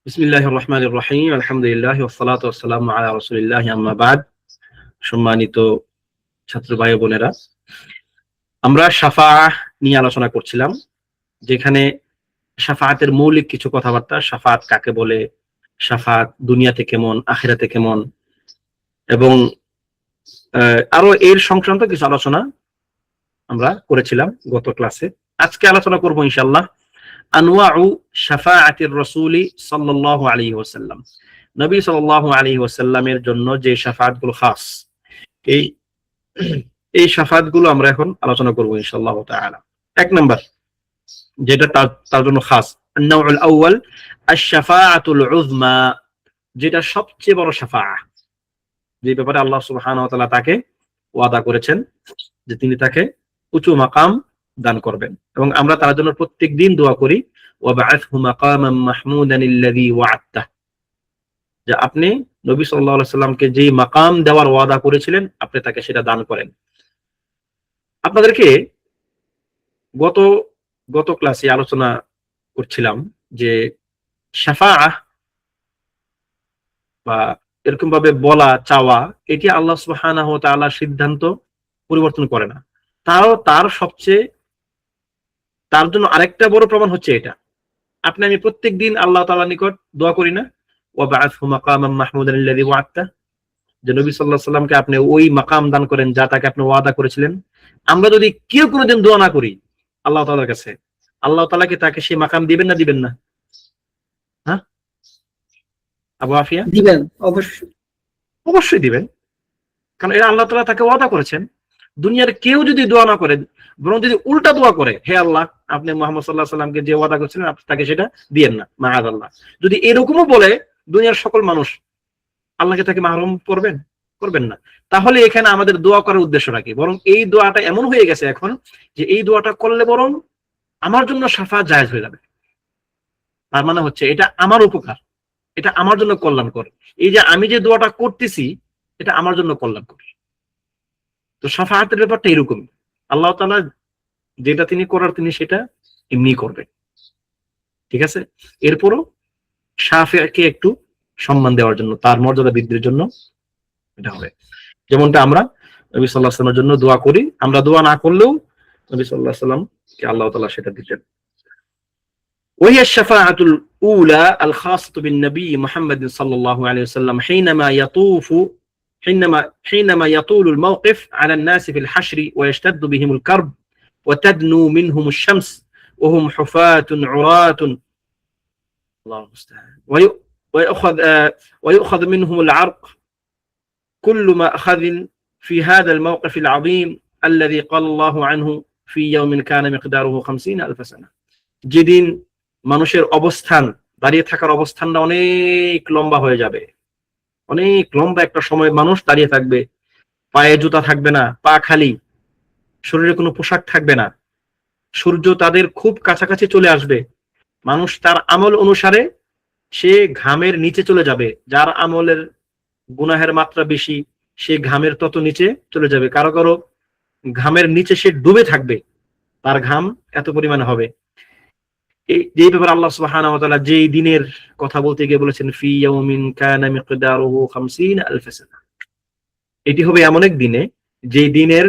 বিসমিল্লাহির রহমানির রহিম আলহামদুলিল্লাহ ওয়াসসালাতু ওয়াসসালামু আলা রাসূলিল্লাহি আম্মা বাদ। সম্মানিত ছাত্র ভাই বোনেরা, আমরা শাফাআহ নিয়ে আলোচনা করছিলাম, যেখানে শাফাআতের মৌলিক কিছু কথাবার্তা, শাফাআত কাকে বলে, শাফাআত দুনিয়াতে কেমন, আখিরাতে কেমন, এবং আরো এর সংক্রান্ত কিছু আলোচনা আমরা করেছিলাম গত ক্লাসে। আজকে আলোচনা করব ইনশাআল্লাহ আনওয়াউ শাফাআতির রাসূলি সাল্লাল্লাহু আলাইহি ওয়াসাল্লাম, নবী সাল্লাল্লাহু আলাইহি ওয়াসাল্লামের জন্য যে শাফাআতগুলো খাস, এই এই শাফাআতগুলো আমরা এখন আলোচনা করব ইনশাআল্লাহ তাআলা। এক নাম্বার যেটা তার জন্য খাস, আন-নাউল আউয়াল আশ-শাফাআতুল উযমা, যেটা সবচেয়ে বড় শাফাআহ, যে ব্যাপারে আল্লাহ সুবহানাহু ওয়া তাআলা তাকে ওয়াদা করেছেন যে তিনি তাকে উঁচু মাকাম দান করবেন, এবং আমরা তার জন্য প্রত্যেকদিন দোয়া করি, ওয়াবআথহু মাকামান মাহমুদান আল্লাযী ওয়া'আদতা, যে আপনি নবী সাল্লাল্লাহু আলাইহি সাল্লামকে যেই মাকাম দেওয়ার ওয়াদা করেছিলেন আপনি তাকে সেটা দান করেন। আপনাদেরকে গত ক্লাসে আলোচনা করছিলাম যে শাফাআহ বা এরকম ভাবে বলা চাওয়া, এটি আল্লাহ সুবহানাহু ওয়া তাআলার সিদ্ধান্ত পরিবর্তন করে না। তার জন্য আরেকটা বড় প্রমাণ হচ্ছে এটা, আপনি আমি প্রত্যেকদিন আল্লাহ তাআলার নিকট দোয়া করি না, ওয়াবআথহু মাকামান মাহমুদান আল্লাযী ওয়া'আদতা, যে নবী সাল্লাল্লাহু আলাইহি সাল্লামকে আপনি ওই মাকাম দান করেন যা তাকে আপনি ওয়াদা করেছিলেন। আমরা যদি কেউ কোনোদিন দোয়া না করি আল্লাহ তাআলার কাছে, আল্লাহ তাআলা কি তাকে সেই মাকাম দিবেন না দিবেন না? হ্যাঁ আবু আফিয়া? দিবেন, অবশ্যই। অবশ্যই দিবেন, কারণ এটা আল্লাহ তাআলা তাকে ওয়াদা করেছেন। দুনিয়ার কেউ যদি দোয়া না করে, বরং যদি উল্টা দোয়া করে, হে আল্লাহ আপনি মুহাম্মদ সাল্লাল্লাহু আলাইহি সাল্লামকে যে ওয়াদা করেছিলেন আপনি তাকে সেটা দিয়েন না, মাআযাল্লাহ, যদি এরকমও বলে দুনিয়ার সকল মানুষ, আল্লাহকে তাকে মাহরুম করবেন না। তাহলে এখানে আমাদের দোয়া করার উদ্দেশ্যটা কি? বরং এই দোয়াটা এমন হয়ে গেছে এখন যে এই দোয়াটা করলে বরং আমার জন্য শাফাআত জায়েজ হয়ে যাবে। তার মানে হচ্ছে এটা আমার উপকার, এটা আমার জন্য কল্যাণকর, এই যে আমি যে দোয়াটা করতেছি এটা আমার জন্য কল্যাণকর। তো শাফাআতের ব্যাপারটা এরকম, আল্লাহ তাআলা যেটা তিনি করার তিনি সেটা এমনি করবেন, ঠিক আছে? এরপরও শাফিঈকে একটু সম্মান দেওয়ার জন্য, তার মর্যাদা বৃদ্ধির জন্য এটা হবে। যেমনটা আমরা নবী সাল্লাল্লাহু আলাইহি ওয়াসাল্লামের জন্য দোয়া করি, আমরা দোয়া না করলেও নবী সাল্লাল্লাহু আলাইহি ওয়াসাল্লামকে আল্লাহ তাআলা সেটা দিতেন। وهي الشفاعة الأولى الخاصة بالنبي محمد صلى الله عليه وسلم حينما يطول الموقف على الناس في الحشر ويشتد بهم الكرب وتدنو منهم الشمس وهم حفاة عراة، الله المستعان، ويؤخذ منهم العرق، كل ما أخذ في هذا الموقف العظيم الذي قال الله عنه في يوم كان مقداره 50,000 سنة। যেদিন মানুষের অবস্থান, দাঁড়িয়ে থাকার অবস্থানটা অনেক লম্বা হয়ে যাবে, অনেক লম্বা একটা সময় মানুষ দাঁড়িয়ে থাকবে, পায়ে জুতা থাকবে না, পা খালি, শরীরে কোনো পোশাক থাকবে না, সূর্য তাদের খুব কাছাকাছি চলে আসবে, মানুষ তার আমল অনুসারে সে ঘামের নিচে চলে যাবে, যার আমলের গুনাহের মাত্রা বেশি সে ঘামের তত নিচে চলে যাবে, কারো কারো ঘামের নিচে সে ডুবে থাকবে, তার ঘাম এত পরিমাণে হবে। এই ব্যাপারে আল্লাহ সুবহানাহু ওয়া তাআলা যেই দিনের কথা বলতে গিয়ে বলেছেন ফি ইয়াউমিন কানা মিকদারুহু 50,000 সানা, এটি হবে এমন এক দিনে যে দিনের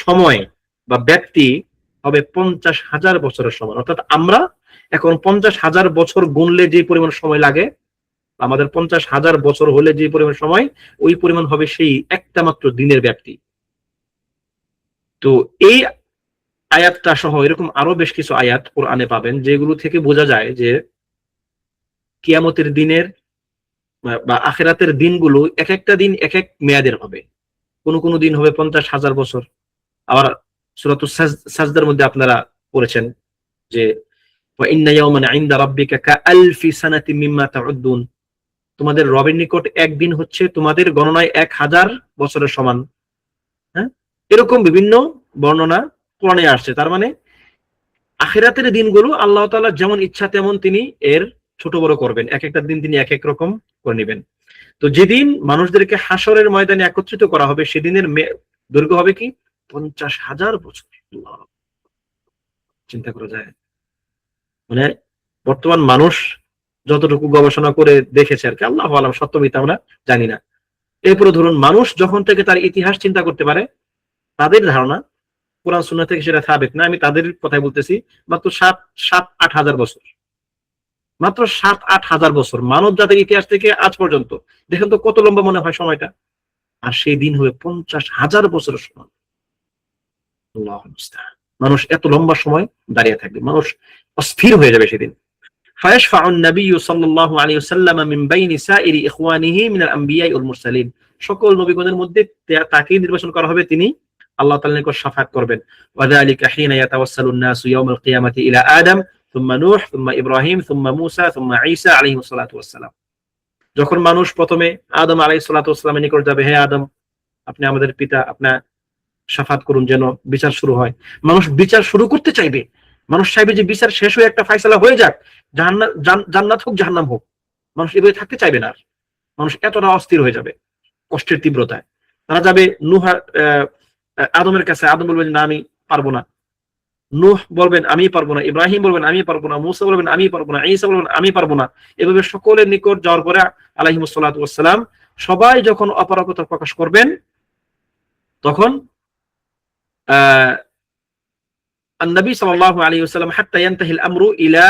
সময় বা ব্যক্তি হবে 50,000 বছরের সমান। অর্থাৎ আমরা এখন 50,000 বছর গুনলে যে পরিমাণ সময় লাগে, আমাদের 50,000 বছর হলে যে পরিমাণ সময়, ওই পরিমাণ হবে সেই একটা মাত্র দিনের ব্যক্তি। তো এই আয়াতটা সহ এরকম আরো বেশ কিছু আয়াত কোরআনে পাবেন যেগুলো থেকে বোঝা যায় যে কিয়ামতের দিনের বা আখিরাতের দিনগুলো এক একটা দিন এক এক মেয়াদের হবে। কোন দিন হবে 50,000 বছর। আবার সূরাতুস সাজদার মধ্যে আপনারা পড়েছেন যে ওয়া ইন্না ইয়াওমান ইনদা রাব্বিকা কাআলফি সানাতিন মিম্মা তাউদ্দুন, তোমাদের রবের নিকট একদিন হচ্ছে তোমাদের গণনায় 1000 বছরের সমান। হ্যাঁ, এরকম বিভিন্ন বর্ণনা কোরআনে আসছে। তার মানে আখিরাতের দিনগুলো আল্লাহ তাআলা যেমন ইচ্ছা তেমন তিনি এর ছোট বড় করবেন, এক একটা দিন তিনি এক এক রকম করে নেবেন। তো যেদিন মানুষদেরকে হাসরের ময়দানে একত্রিত করা হবে সেদিনের দৈর্ঘ্য হবে কি 50,000 বছর। চিন্তা করা যায়, মানে বর্তমান মানুষ যতটুকু গবেষণা করে দেখেছে আর কি, আল্লাহু আলাম, সত্য মিথ্যা আমরা জানি না। এরপরে ধরুন মানুষ যখন থেকে তার ইতিহাস চিন্তা করতে পারে, তাদের ধারণা কোরআন সুন্নাহ থেকে সেটা সাবেক না, আমি তাদের কথাই বলতেছি, মাত্র 7-8 হাজার বছর, মাত্র 7-8 হাজার বছর মানব জাতির ইতিহাস থেকে আজ পর্যন্ত। দেখেন তো কত লম্বা মনে হয় সময়টা, আর সেই দিন হবে 50,000 বছরের সময়। আল্লাহু মুস্তাআন। মানুষ এত লম্বা সময় দাঁড়িয়ে থাকবে, মানুষ অস্থির হয়ে যাবে সেদিন। فيشفع النبي صلى الله عليه وسلم من بين سائر إخوانه من الأنبياء والمرسلين। সকল নবীগণের মধ্যে তাকে নির্বাচন করা হবে, তিনি আল্লাহ তাআলার নিকট শাফাআত করবেন। وذلك حين يتوسل الناس يوم القيامة إلى آدم ثم نوح ثم إبراهيم ثم موسى ثم عيسى عليه الصلاة والسلام। যখন মানুষ প্রথমে আদম আলাইহিস সালাতু ওয়াসসালামের নিকট যাবে, হে আদম, আপনি আমাদের পিতা, আপনার শাফাত করুন যেন বিচার শুরু হয়। মানুষ বিচার শুরু করতে চাইবে, মানুষ চাইবে যে বিচার শেষ হয়ে একটা ফয়সালা হয়ে যাক, জান্নাত হোক জাহান্নাম হোক, মানুষ এভাবে থাকতে চাইবে না। মানুষ এতটা অস্থির হয়ে যাবে কষ্টের তীব্রতায়। তারা যাবে নূহ আদমের কাছে, আদম বলবেন না আমি পারবো না, নূহ বলবেন আমি পারবো না, ইব্রাহিম বলবেন আমি পারবো না, মুসা বলবেন আমি পারবো না, ঈসা বলবেন আমি পারবো না। এভাবে সকলের নিকট যাওয়ার পরে আলাইহিমুস সালাতু ওয়াসসালাম সবাই যখন অপারগতা প্রকাশ করবেন, তখন النبي صلى الله عليه وسلم حتى ينتهي الأمر إلى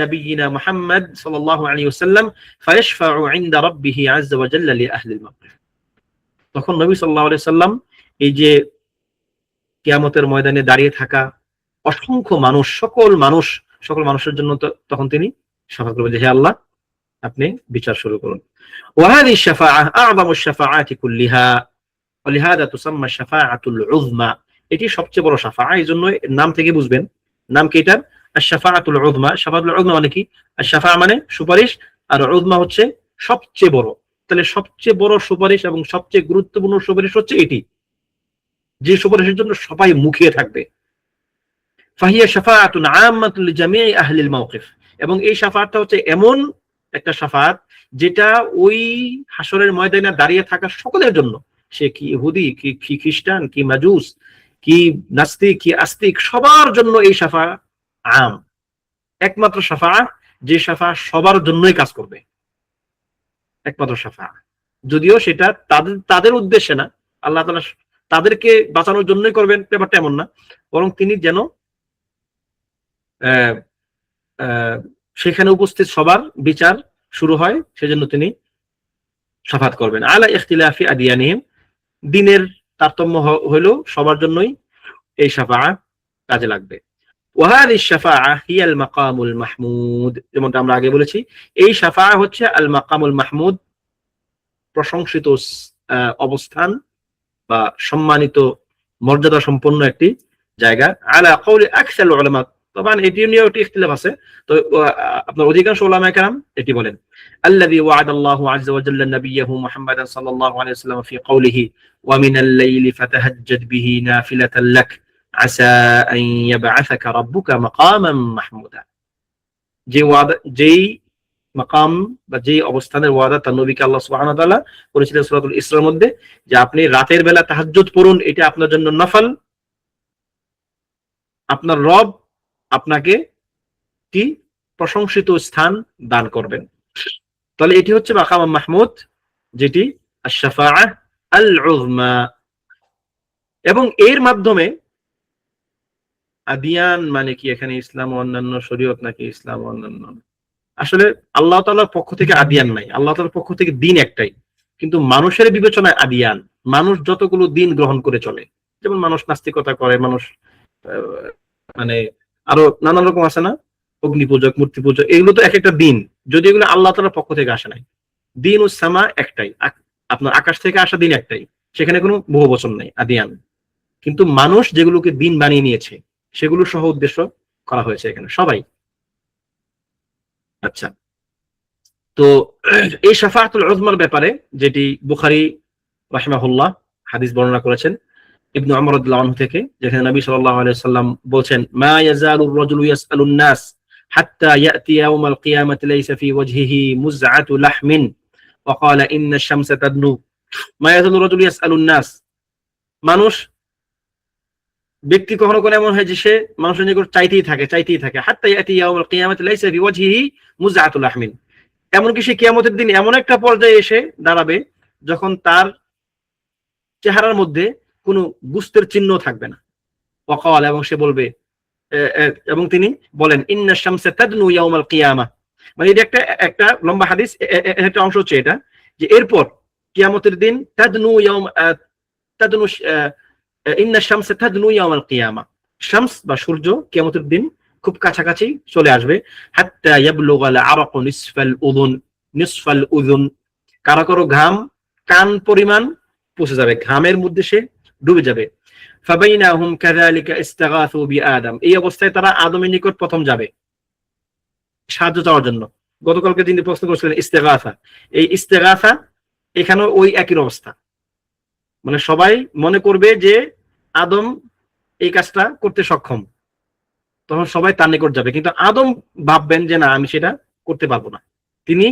نبينا محمد صلى الله عليه وسلم فيشفع عند ربه عز وجل لأهل الموقف। তখন নবী সাল্লাল্লাহু আলাইহি সাল্লাম এই যে কিয়ামতের ময়দানে দাঁড়িয়ে থাকা অসংখ্য মানুষ, সকল মানুষের জন্য তখন তিনি শাফাত করবেন যে হে আল্লাহ, আপনি বিচার শুরু করুন। وهذه الشفاعة أعظم الشفاعات كلها ولهذا تسمى الشفاعة العظمى। এটি সবচেয়ে বড় শাফাআ, এই জন্য নাম থেকে বুঝবেন নাম কি এটার, আশ-শাফাআতুল উযমা। শাফাআতুল উযমা মানে কি? আশ-শাফাআ মানে সুপারিশ, আর উযমা হচ্ছে সবচেয়ে বড়। তাহলে সবচেয়ে বড় সুপারিশ এবং সবচেয়ে গুরুত্বপূর্ণ সুপারিশ হচ্ছে এটি, যে সুপারিশের জন্য সবাই মুখিয়ে থাকবে। ফাহিয়া শাফাআতুন আম্মাতুন লিজামিই আহলিল মাওকিফ। এবং এই শাফাআতটা হচ্ছে এমন একটা শাফাআত যেটা ওই হাসরের ময়দানে দাঁড়িয়ে থাকা সকলের জন্য, সে কি ইহুদি, কি খ্রিস্টান, কি মাজুস, কি নাস্তিক, কি আস্তিক, সবার জন্য এই শাফা আম, একমাত্র শাফা, যে শাফা সবার জন্যই কাজ করবে, একমাত্র শাফা। যদিও সেটা তাদের উদ্দেশ্যে না, আল্লাহ তাআলা তাদেরকে বাঁচানোর জন্যই করবেন ব্যাপারটা এমন না, বরং তিনি যেন সেখানে উপস্থিত সবার বিচার শুরু হয়, সেজন্য তিনি শাফাত করবেন। আলা ইখতিলাফি আদিয়ানিহিম, দিনের তারতম্য হইল সবার জন্যই এই শাফাআ কাজে লাগবে। ওয়াহাদিস শাফাআ হিয়াল মাকামুল মাহমুদ, যেমনটা আমরা আগে বলেছি, এই শাফাআ হচ্ছে আল মাকামুল মাহমুদ, প্রশংসিত অবস্থান বা সম্মানিত মর্যাদা সম্পন্ন একটি জায়গা। আলা কওলি আকসাল উলামা, তখন এটি নিয়েও একটি ইখতিলাফ আছে, তো আপনার অধিকাংশ উলামায়ে কেরাম এটি বলেন, আল্লাযী ওয়া'আদাল্লাহু আযজা ওয়া জাল্লা নাবিয়্যাহু মুহাম্মাদান সাল্লাল্লাহু আলাইহি ওয়াসাল্লাম ফি কওলিহি ওয়া মিনাল লাইলি ফাতাহাজ্জাদ বিহি নাফিলাতান লাক আসা আন ইয়াবআসাকা রাব্বুকা মাকামান মাহমুদা। যে ওয়াদা, যেই মাকাম বা যেই অবস্থানের ওয়াদা তার নবীকে আল্লাহ সুবহানাহু ওয়া তাআলা করেছিলেন সূরাতুল ইসরার মধ্যে, যে আপনি রাতের বেলা তাহাজ্জুদ পড়ুন, এটা আপনার জন্য নফল, আপনার রব আপনাকে কি প্রশংসিত স্থান দান করবেন। তাহলে এটি হচ্ছে মাকাম মাহমুদ, যেটি আশ-শাফাআ আল-উযমা। এবং এর মাধ্যমে আদিয়ান মানে কি, এখানে ইসলাম ও অন্যান্য শরীয়ত নাকি ইসলাম ও অন্যান্য, আসলে আল্লাহ তাআলার পক্ষ থেকে আদিয়ান নাই, আল্লাহ তাআলার পক্ষ থেকে দিন একটাই, কিন্তু মানুষের বিবেচনায় আদিয়ান। মানুষ যতগুলো দিন গ্রহণ করে চলে, যেমন মানুষ নাস্তিকতা করে, মানুষ মানে আরো নানান রকম আছে না, অগ্নি পূজক, মূর্তি পূজক, এগুলো তো এক একটা দিন, যদি এগুলো আল্লাহ তাআলার পক্ষ থেকে আসে নাই। দিন ও সামা একটাই, আপনার আকাশ থেকে আসা দিন একটাই, সেখানে কোনো বহু বচন নাই, আদিয়ান। কিন্তু মানুষ যেগুলোকে দিন বানিয়ে নিয়েছে, সেগুলো সহ উদ্দেশ্য করা হয়েছে এখানে সবাই। আচ্ছা, তো এই শাফাআতুল উযমার ব্যাপারে, যেটি বুখারী রাহিমাহুল্লাহ হাদিস বর্ণনা করেছেন ইবনে উমর রাদিয়াল্লাহু আনহু থেকে, যেখানে নবী সাল্লাল্লাহু আলাইহি ওয়াসাল্লাম বলছেন, মা ইয়াজালুর রাজুলু ইয়াসআলুন নাস হাত্তা ইয়াতি ইয়াউমাল কিয়ামাতি লাইসা ফি ওয়াজহিহি মুযআতু লাহমিন ওয়া ক্বালা ইন্নাশ শামসা তাদনু। মা ইয়াজালুর রাজুলু ইয়াসআলুন নাস, ব্যক্তি কখনো কোনো এমন হয় যে সে মানুষের নিকট চাইতেই থাকে, হাত্তা ইয়াতি ইয়াউমাল কিয়ামাতি লাইসা ফি ওয়াজহিহি মুযআতু লাহমিন, এমনকি সে কিয়ামতের দিন এমন একটা পর্যায়ে এসে দাঁড়াবে যখন তার চেহারার মধ্যে কোনো গুস্তের চিহ্ন থাকবে না। ওয়াকাল, এবং সে বলবে, এবং তিনি বলেন, ইন্না শামসা তাদনু ইয়াউমাল কিয়ামাহ। মানে এটা একটা একটা লম্বা হাদিস, একটা অংশ হচ্ছে এটা, যে এরপর কিয়ামতের দিন তাদনু ইয়াউম তাদনু ইন্না শামসা তাদনু ইয়াউমাল কিয়ামাহ, শামস বা সূর্য কিয়ামতের দিন খুব কাছাকাছি চলে আসবে। হাত্তা ইয়াবলুগাল আরাকু নিসফাল উযুন, কারো কারো ঘাম কান পরিমাণ পৌঁছে যাবে, ঘামের মধ্যে সে ডুবে যাবে। ফাবাইনাহুম কাযালিকা ইস্তাগাসু বিআদম, এই অবস্থায় তারা আদমের নিকট প্রথম যাবে সাহায্য চাওয়ার জন্য। গতকালকে যিনি প্রশ্ন করেছিলেন ইস্তেগাসা, এই ইস্তেগাসা এখানেও ওই একই অবস্থা, মানে সবাই মনে করবে যে আদম এই কাজটা করতে সক্ষম, তখন সবাই তার নিকট যাবে, কিন্তু আদম ভাববেন যে না, আমি সেটা করতে পারবো না, তিনি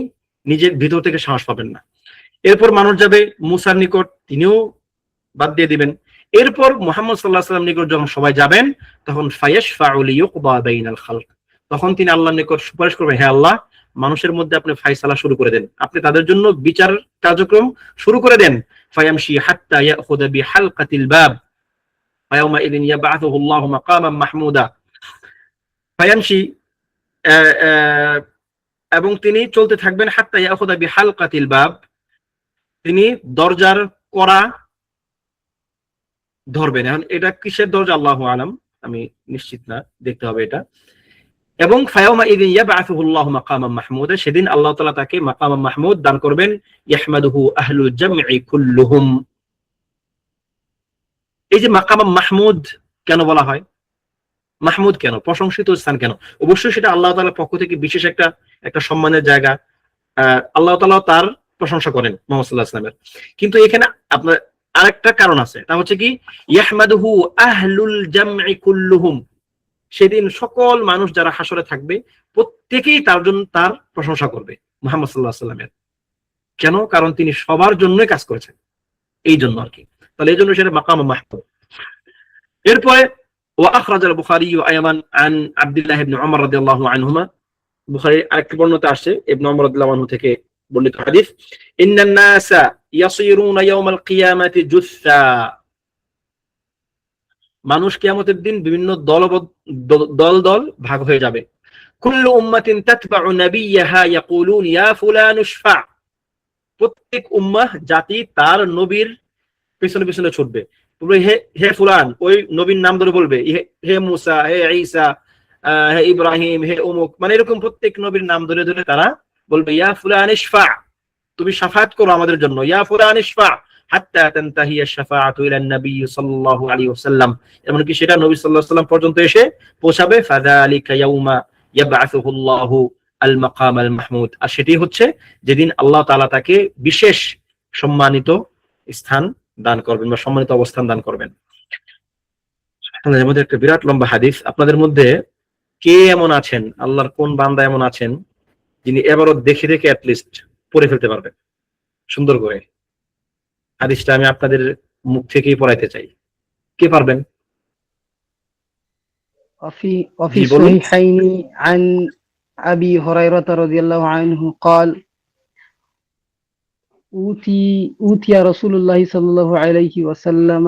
নিজের ভিতর থেকে সাহস পাবেন না। এরপর মানুষ যাবে মুসার নিকট, তিনিও বাদ দিয়ে দিবেন। এরপর মুহাম্মদ সাল্লাল্লাহু আলাইহি ওয়াসাল্লাম নিকট যখন সবাই যাবেন, তখন ফায়াশফাউ লিইউকদা বাইনাল খালক, তখন তিনি আল্লাহর নিকট সুপারিশ করবেন, হে আল্লাহ, মানুষের মধ্যে আপনি ফায়সালা শুরু করে দেন, আপনি তাদের জন্য বিচার কার্যক্রম শুরু করে দেন। ফায়ামশি হাত্তা ইয়াখুযা বিহালকাতিল বাব ফায়াউমা ইযিন ইয়াবআথুহু আল্লাহু মাকামান মাহমুদা। ফায়ামশি, এবং তিনি চলতে থাকবেন, হাত্তা ইয়াখুযা বিহালকাতিল বাব, তিনি দরজার কড়া ধরবেন। এখন এটা কিসের দরজা আল্লাহু আলাম, আমি নিশ্চিত না, দেখতে হবে এটা। এবং ফায়াউমা ইযিন ইয়াবআথুহু আল্লাহু মাকামান মাহমুদা, সেদিন আল্লাহ তাআলা তাকে মাকাম মাহমুদ দান করবেন। ইয়াহমাদুহু আহলুল জামঈ কুল্লুহুম। এই যে মাকাম মাহমুদ কেন বলা হয়, মাহমুদ কেন, প্রশংসিত স্থান কেন? অবশ্যই সেটা আল্লাহ তাআলার পক্ষ থেকে বিশেষ একটা সম্মানের জায়গা, আল্লাহ তাআলা তার প্রশংসা করেন মুহাম্মদ সাল্লাল্লাহু আলাইহি ওয়াসাল্লামের। কিন্তু এখানে আপনার আরেকটা কারণ আছে, তা হচ্ছে কি, ইয়াহমাদুহু আহলুল জামঈ কুল্লুহুম, সেদিন সকল মানুষ যারা হাসরে থাকবে প্রত্যেকেই তার জন্য তার প্রশংসা করবে মুহাম্মদ সাল্লাল্লাহু আলাইহি ওয়াসাল্লামের। কেন? কারণ তিনি সবার জন্যই কাজ করেছেন, এই জন্য আর কি। তাহলে এই জন্য সেটা মাকাম মাহমুদ। এরপরে ওয়া আখরাজাল বুখারী আয়মান আন আব্দুল্লাহ ইবনে উমর রাদিয়াল্লাহু আনহুমা, বুখারীর আরেকটি বর্ণনা আসছে ইবনে উমর রাদিয়াল্লাহু আনহু থেকে বর্ণিত হাদিস, ইন্নান নাসা ইয়াসিরুনা ইয়াওমাল কিয়ামাতি জুসসা, মানুষ কিয়ামতের দিন বিভিন্ন দল দল ভাগ হয়ে যাবে। কুল্লু উম্মাতিন তাতবাউ নাবিয়্যাহা ইয়াকুলুন ইয়া ফুলান ইশফা, প্রত্যেক উম্মাহ জাতি তার নবীর পিছনে পিছনে ছুটবে, হে ফুলান, ওই নবীর নাম ধরে বলবে, হে মুসা, হে ঈসা, হে ইব্রাহিম, হে অমুক, মানে এরকম প্রত্যেক নবীর নাম ধরে ধরে তারা বলবে, ইয়া ফুলান ইশফা, তুমি শাফাআত করো আমাদের জন্য, ইয়া ফুলান ইশফা হাত্তা তানতাহি আশ-শাফাআতু ইলা নবী সাল্লাল্লাহু আলাইহি ওয়াসাল্লাম, এমনকি সেটা নবী সাল্লাল্লাহু আলাইহি ওয়াসাল্লাম পর্যন্ত এসে পৌঁছাবে। ফাযালিকা ইয়াউমা ইয়াবআথুহু আল্লাহু আল মাকাম আল মাহমুদ, আর সেটি হচ্ছে যেদিন আল্লাহ তাআলা তাকে বিশেষ সম্মানিত স্থান দান করবেন বা সম্মানিত অবস্থান দান করবেন। আমাদের মধ্যে একটা বিরাট লম্বা হাদিস, আপনাদের মধ্যে কে এমন আছেন, আল্লাহর কোন বান্দা এমন আছেন যিনি এবারও দেখে দেখে অ্যাটলিস্ট পড়ে ফেলতে পারবেন সুন্দর করে? হাদিসটা আমি আপনাদের মুখ থেকেই পড়াইতে চাই, কে পারবেন? وفي الصحيحين عن أبي هريرة رضي الله عنه قال أوتي رسول الله صلى الله عليه وسلم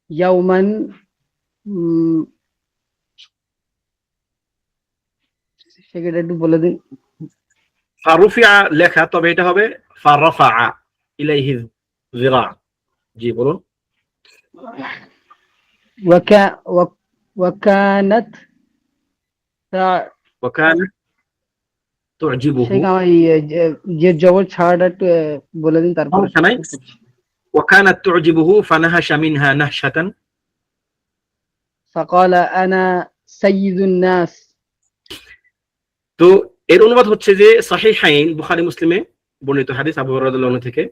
يوما সেটা একটু বলে দিন। ফারুফিয়া লেখা, তবে এটা হবে ফারাফা ইলাইহি যিরা। জি বলুন। وكانت تعجبه, যে জবর ছাড়াটা একটু বলে দিন তারপর। وكانت تعجبه فنهش منها نهشة فقال أنا سيد الناس। তো এর অনুবাদ হচ্ছে যে সহিহাইন বুখারী মুসলিমে বর্ণিত হাদিস আবু হুরায়রা রাদিয়াল্লাহু আনহু থেকে,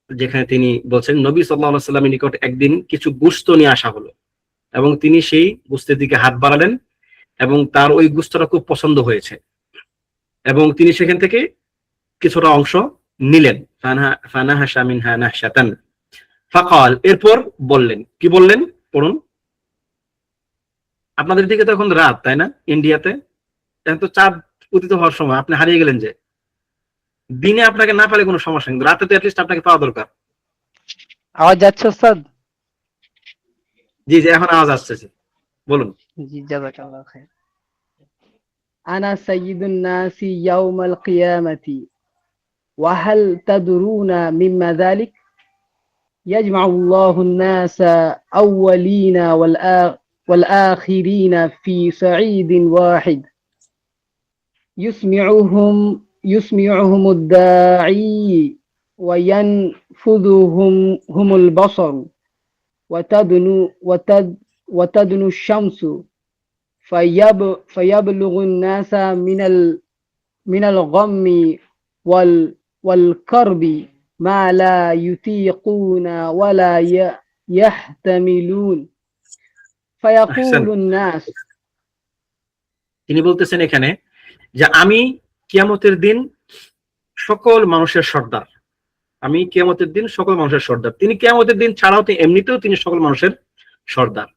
যেখানে তিনি বলছেন নবী সাল্লাল্লাহু আলাইহি ওয়াসাল্লামের নিকট একদিন কিছু গোশত নিয়ে আসা হলো এবং তিনি সেই গোশতের দিকে হাত বাড়ালেন এবং তার ওই গোশতটা খুব পছন্দ হয়েছে এবং তিনি সেখান থেকে কিছুটা অংশ নিলেন। ফানাহাশা মিনহা নাহশাতান ফাকাল, এরপর বললেন, কি বললেন পড়ুন। আপনাদের দিকে তো এখন রাত, তাই না? ইন্ডিয়াতে এখন তো চাঁদ উদিত হওয়ার সময়, আপনি হারিয়ে গেলেন যে, দিনে আপনাকে না পেলে কোনো সমস্যা নেই, রাতে তো অ্যাটলিস্ট আপনাকে পাওয়া দরকার। আওয়াজ যাচ্ছে ওস্তাদ? জি জি, এখন আওয়াজ আসছে, বলুন। জি, জাযাকাল্লাহু খাইর। আনা সাইয়্যিদুন নাসি ইয়াউমাল কিয়ামাতি ওয়া হাল তাদরুনা মিম্মা যালিক? ইয়াজমাউল্লাহুন নাসা আউওয়ালিনা ওয়াল আখিরিনা ফি সাঈদিন ওয়াহিদ يسمعهم الداعي وينفذهم البصر وتدنو الشمس فيبلغ الناس من الغم والكرب ما لا يطيقون ولا يحتملون আহসান। فيقول الناس. তিনি বলতেছেন এখানে যে আমি কিয়ামতের দিন সকল মানুষের সর্দার, আমি কিয়ামতের দিন সকল মানুষের সর্দার। তিনি কিয়ামতের দিন ছাড়াও এমনিতেও তিনি সকল মানুষের সর্দার।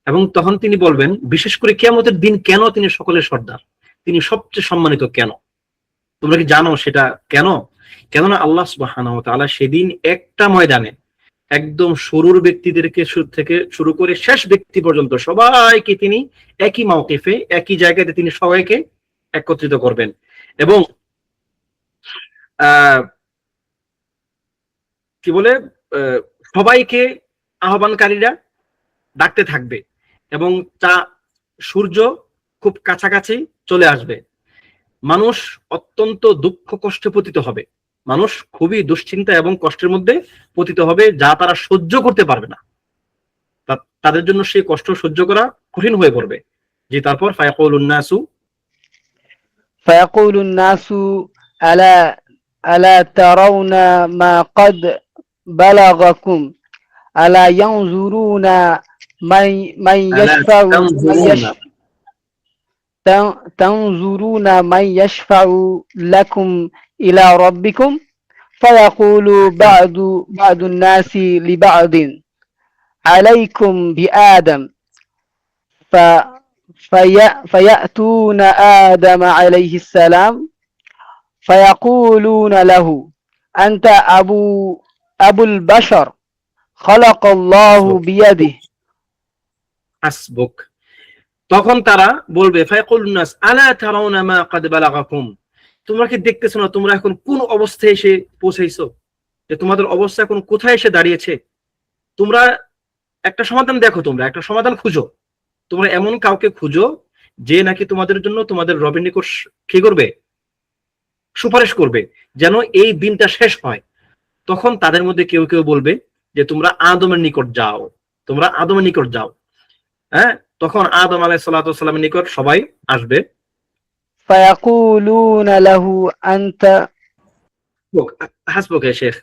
এবং তখন তিনি বলবেন, বিশেষ করে কিয়ামতের দিন কেন তিনি সকলের সর্দার, তিনি সবচেয়ে সম্মানিত কেন? তোমরা কি জানো সেটা কেন? কেননা আল্লাহ সুবহানাহু ওয়া তাআলা সেদিন একটা ময়দানে একদম শুরুর ব্যক্তিদেরকে থেকে শুরু করে শেষ ব্যক্তি পর্যন্ত সবাইকে তিনি একই মাওকিফে, একই জায়গাতে তিনি সবাইকে একত্রিত করবেন। এবং কি বলে, সবাইকে আহ্বানকারীরা ডাকতে থাকবে এবং তা সূর্য খুব কাছাকাছি চলে আসবে। মানুষ অত্যন্ত দুঃখ কষ্টে পতিত হবে, মানুষ খুবই দুশ্চিন্তা এবং কষ্টের মধ্যে পতিত হবে, যা তারা সহ্য করতে পারবে না। তাদের জন্য সেই কষ্ট সহ্য করা কঠিন হয়ে পড়বে। যে তারপর فيقول الناس ألا ترون ما قد بلغكم ألا ينظرون من يشفع تنظرون من يشفع لكم إلى ربكم فيقول بعض الناس لبعض عليكم بآدم فيأتون آدم عليه السلام فيقولون له أنت أبو البشر خلق الله بيده হাসবুক। তখন তারা বলবে, ফায়াকুলুন নাস আলা তারাউনা মা ক্বাদ বালাগাকুম, তোমরা কি দেখতেছো না তোমরা এখন কোন অবস্থায় এসে পৌঁছাইছো, যে তোমাদের অবস্থা এখন কোথায় এসে দাঁড়িয়েছে? তোমরা একটা সমাধান দেখো, তোমরা একটা সমাধান খুঁজো, তোমরা এমন কাউকে খুঁজো যে নাকি তোমাদের জন্য তোমাদের রবের নিকট কি করবে, সুপারিশ করবে, যেন এই দিনটা শেষ হয়। তখন তাদের মধ্যে কেউ কেউ বলবে যে তোমরা আদমের নিকট যাও, তোমরা আদমের নিকট যাও। হ্যাঁ, তখন আদম আলাইহিস সালাতু ওয়াস সালামের নিকট সবাই আসবে। فيقولون له أنت হাসবুক হে শেখ,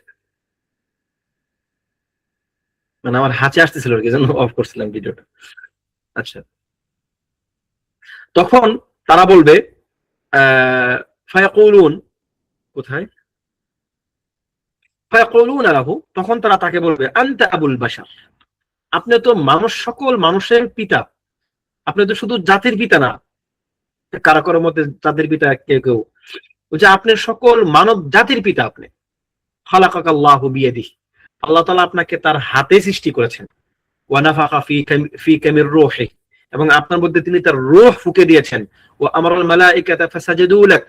মানে আমার হাঁচি আসতেছিল আর কি, জন্য অফ করছিলাম ভিডিওটা। আচ্ছা, তখন তারা বলবে ফায়াকুলুন, কোথায়, ফায়াকুলুনা লাহু, তখন তারা তাকে বলবে আনতা আবুল বাশার, আপনি তো মানুষ, সকল মানুষের পিতা, আপনি তো শুধু জাতির পিতা না। কারা কারোর মধ্যে জাতির পিতা কেউ কেউ বলছে আপনি সকল মানব জাতির পিতা, আপনি খালাকাকাল্লাহু বিয়াদিহি, আল্লাহ তাআলা আপনাকে তার হাতে সৃষ্টি করেছেন। ওয়া নাফাখা ফি কামির রূহি, এবং আপনার মধ্যে তিনি তার রূহ ফুঁকে দিয়েছেন। ওয়া আমারাল মালাইকাতা ফাসাজাদু লাক,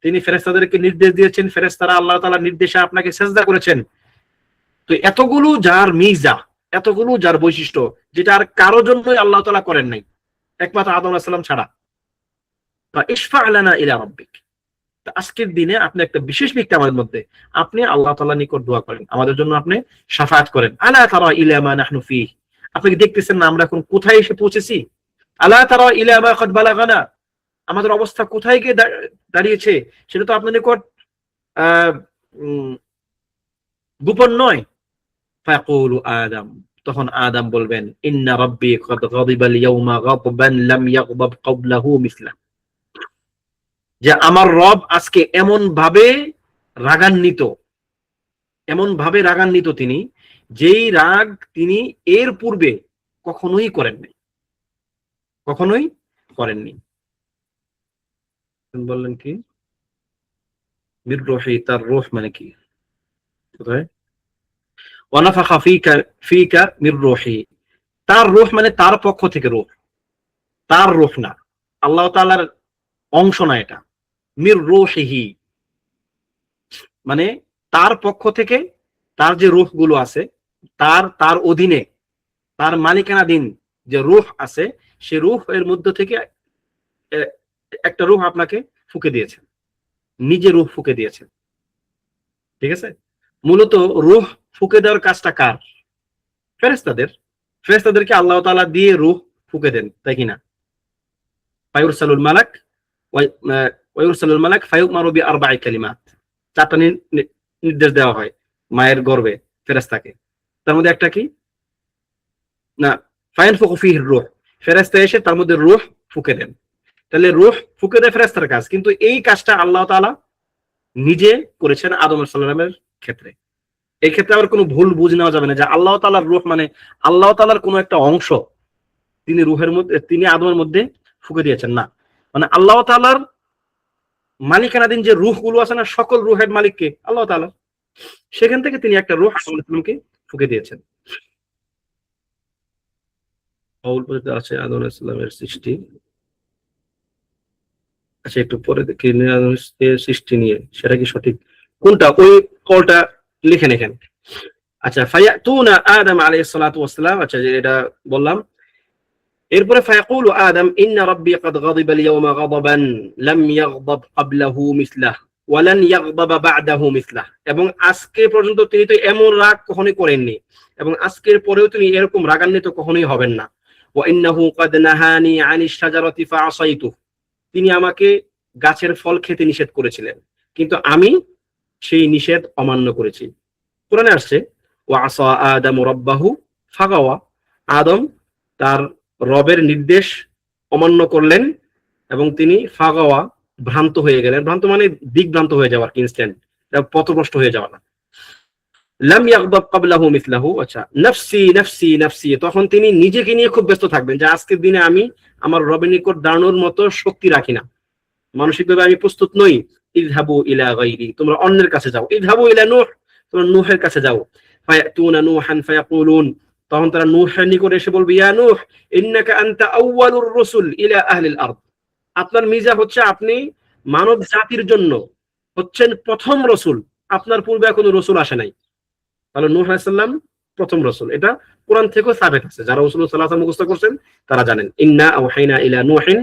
তিনি ফেরেশতাদেরকে নির্দেশ দিয়েছেন, ফেরেশতারা আল্লাহ তাআলার নির্দেশে আপনাকে সিজদা করেছেন। তো এতগুলো যার মিজা, এতগুলো যার বৈশিষ্ট্য, যেটা আর কারো জন্যই আল্লাহ তাআলা করেন নাই, একমাত্র আদম আলাইহিস সালাম ছাড়া। ইশফা লানা ইলা রাব্বিক, আজকের দিনে আপনি একটা বিশেষ ব্যক্তি আমাদের মধ্যে, আপনি আল্লাহ তাআলার নিকট দোয়া করেন, আমাদের জন্য আপনি শাফাআত করেন। আলা তারা ইলা মা নাহনু ফিহি, আপনি কি দেখতেছেন না আমরা এখন কোথায় এসে পৌঁছেছি? আলা তারা ইলা মা ক্বাদ বালাগানা, আমাদের অবস্থা কোথায় গিয়ে দাঁড়িয়েছে সেটা তো আপনার নিকট গোপন নয়। ফায়াকুলু আদম, তখন আদম বলবেন ইন্না রাব্বি ক্বাদ গাদিবা আল-ইয়াওমা গাদবান লাম ইয়াগদাব ক্বাবলাহু মিসলা, যে আমার রব আজকে এমন ভাবে রাগান্বিত তিনি, যেই রাগ তিনি এর পূর্বে কখনোই করেননি। বললেন কি? মির রূহি, তার রূহ মানে কি? কোথায়? ওয়া নাফাখা ফিকা মির রূহি, তার রূহ মানে তার পক্ষ থেকে রূহ, তার রূহ না, আল্লাহ তাআলার অংশ না এটা। মির রূহিহি মানে তার পক্ষ থেকে, তার যে রূহ গুলো আছে, তার অধীনে, তার মালিকানাধীন যে রূহ আছে, সে রূহ এর মধ্য থেকে একটা রূহ আপনাকে ফুঁকে দিয়েছেন, নিজে রূহ ফুঁকে দিয়েছেন। ঠিক আছে? মূলত রূহ ফুঁকে দেওয়ার কাজটা কার? ফেরেশতাদের। ফেরেশতাদেরকে আল্লাহ তাআলা দিয়ে রূহ ফুঁকে দেন, তাই কিনা? ফায়ুরসালুল মালাক ওয়ায়ুরসালুল মালাক ফায়ুমারু বিআরবা'i কালিমাত, চারটা নির্দেশ দেওয়া হয় মায়ের গর্ভে ফেরেশতাকে। তার মধ্যে একটা কি না, ফায়ানফুখু ফীহি রূহ, ফেরেশতা এসে তার মধ্যে রূহ ফুঁকে দেন। তাহলে রূহ ফুঁকে দেয় ফেরেশতার কাজ, কিন্তু এই কাজটা আল্লাহ তাআলা নিজে করেছেন আদম আলাইহিস সালামের ক্ষেত্রে। এই ক্ষেত্রে আবার কোনো ভুল বুঝ নেওয়া যাবে না যে আল্লাহ তাআলার রূহ মানে আল্লাহ তাআলার কোনো একটা অংশ তিনি রূহের মধ্যে, তিনি আদমের মধ্যে ফুঁকে দিয়েছেন, না। মানে আল্লাহ তাআলার মালিকানাধীন যে রূহ গুলো আছে না, সকল রূহের মালিক কে? আল্লাহ তাআলা। সেখান থেকে তিনি একটা রূহ আদম আলাইহিস সালামকে ফুঁকে দিয়েছেন। বাউল পদ্ধতিতে আছে আদম আলাইহিস সালামের সৃষ্টি। আচ্ছা, একটু পরে দেখি সৃষ্টি নিয়ে, সেটা কি সঠিক কোনটা? ওই কলটা লিখে নেন। আচ্ছা, ফায়াতুনা আদম আলাইহিস সালাতু ওয়াস সালাম, আচ্ছা এটা বললাম। এরপরে ফায়াকুলু আদম ইন্না রাব্বি ক্বাদ গাযিবা আল-ইয়াওমা গাদাবান লাম ইয়াগদাব ক্বাবলাহু মিসলাহ ওয়া লান ইয়াগদাবা বা'দাহু মিসলাহ, এবং আজকে পর্যন্ত তিনি তো এমন রাগ কখনোই করেননি, এবং আজকের পরেও তিনি এরকম রাগান্বিত কখনোই হবেন না। ওয়া ইন্নাহু ক্বাদ নাহানি আনিশ শাজারাতি ফাআসাইতু, তিনি আমাকে গাছের ফল খেতে নিষেধ করেছিলেন, কিন্তু আমি সেই নিষেধ অমান্য করেছি। কোরআনে আসছে ওয়া আসা আদামু রাব্বাহু ফাগাওয়া, আদম তার রবের নির্দেশ অমান্য করলেন এবং তিনি ফাগাওয়া, ভ্রান্ত হয়ে গেলেন। ভ্রান্ত মানে দিকভ্রান্ত হয়ে যাওয়ার, ইনস্ট্যান্ট পথভ্রষ্ট হয়ে যাওয়া না। লাম ইয়াগদাব ক্বাবলাহু মিসলাহু, আচ্ছা নাফসি নাফসি নাফসি, তখন তিনি নিজেকে নিয়ে খুব ব্যস্ত থাকবেন যে আজকের দিনে আমি আমার রবের নিকট দাঁড়ানোর মতো শক্তি রাখি না, মানসিকভাবে আমি প্রস্তুত নই। ইযহাবু ইলা গায়রি, তোমরা অন্যের কাছে যাও। ইযহাবু ইলা নূহ, তোমরা নূহের কাছে যাও। ফায়াতুনা নূহান ফায়াকুলুন, তখন তারা নূহের নিকট এসে বলবে ইয়া নূহ ইন্নাকা আনতা আউয়ালুর রাসূল ইলা আহলিল আরদ, আপনার মিজা হচ্ছে আপনি মানব জাতির জন্য হচ্ছেন প্রথম রাসূল, আপনার পূর্বে কোনো রাসূল আসে নাই। তাহলে নূহ আলাইহিস সালাম প্রথম রাসূল, এটা কোরআন থেকেও সাবিত আছে, যারা রাসূলুল্লাহ সাল্লাল্লাহু আলাইহি ওয়াসাল্লাম মুখস্থ করছেন তারা জানেন। ইন্না আওহাইনা ইলা নূহিন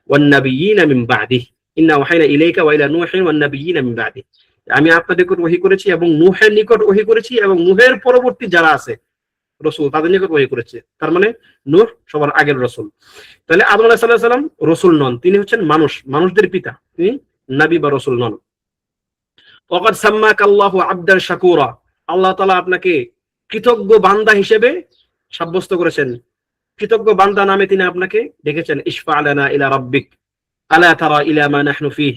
ওয়ান নাবিয়্যিনা মিন বা'দিহি, ইন্না আওহাইনা ইলাইকা ওয়া ইলা নূহিন ওয়ান নাবিয়্যিনা মিন বা'দিহি, আমি আপনাদের নিকট ওহী করেছি এবং নূহের নিকট ওহী করেছি এবং নূহের পরবর্তী যারা আছে রাসূল তাদের নিকট ওহী করেছে। তার মানে নূহ সবার আগের রাসূল। তাহলে আদম আলাইহিস সালাম রাসূল নন, তিনি হচ্ছেন মানুষ, মানুষদের পিতা, তিনি নবী বা রাসূল নন। ওয়াকাদ সাম্মাকাল্লাহু আবদান শাকুরা, আল্লাহ তাআলা আপনাকে কৃতজ্ঞ বান্দা হিসেবে সাব্যস্ত করেছেন, কৃতজ্ঞ বান্দা নামে তিনি আপনাকে ডেকেছেন। ইশফা লানা ইলা রাব্বিক আলা তারা ইলা মা নাহনু ফিহ,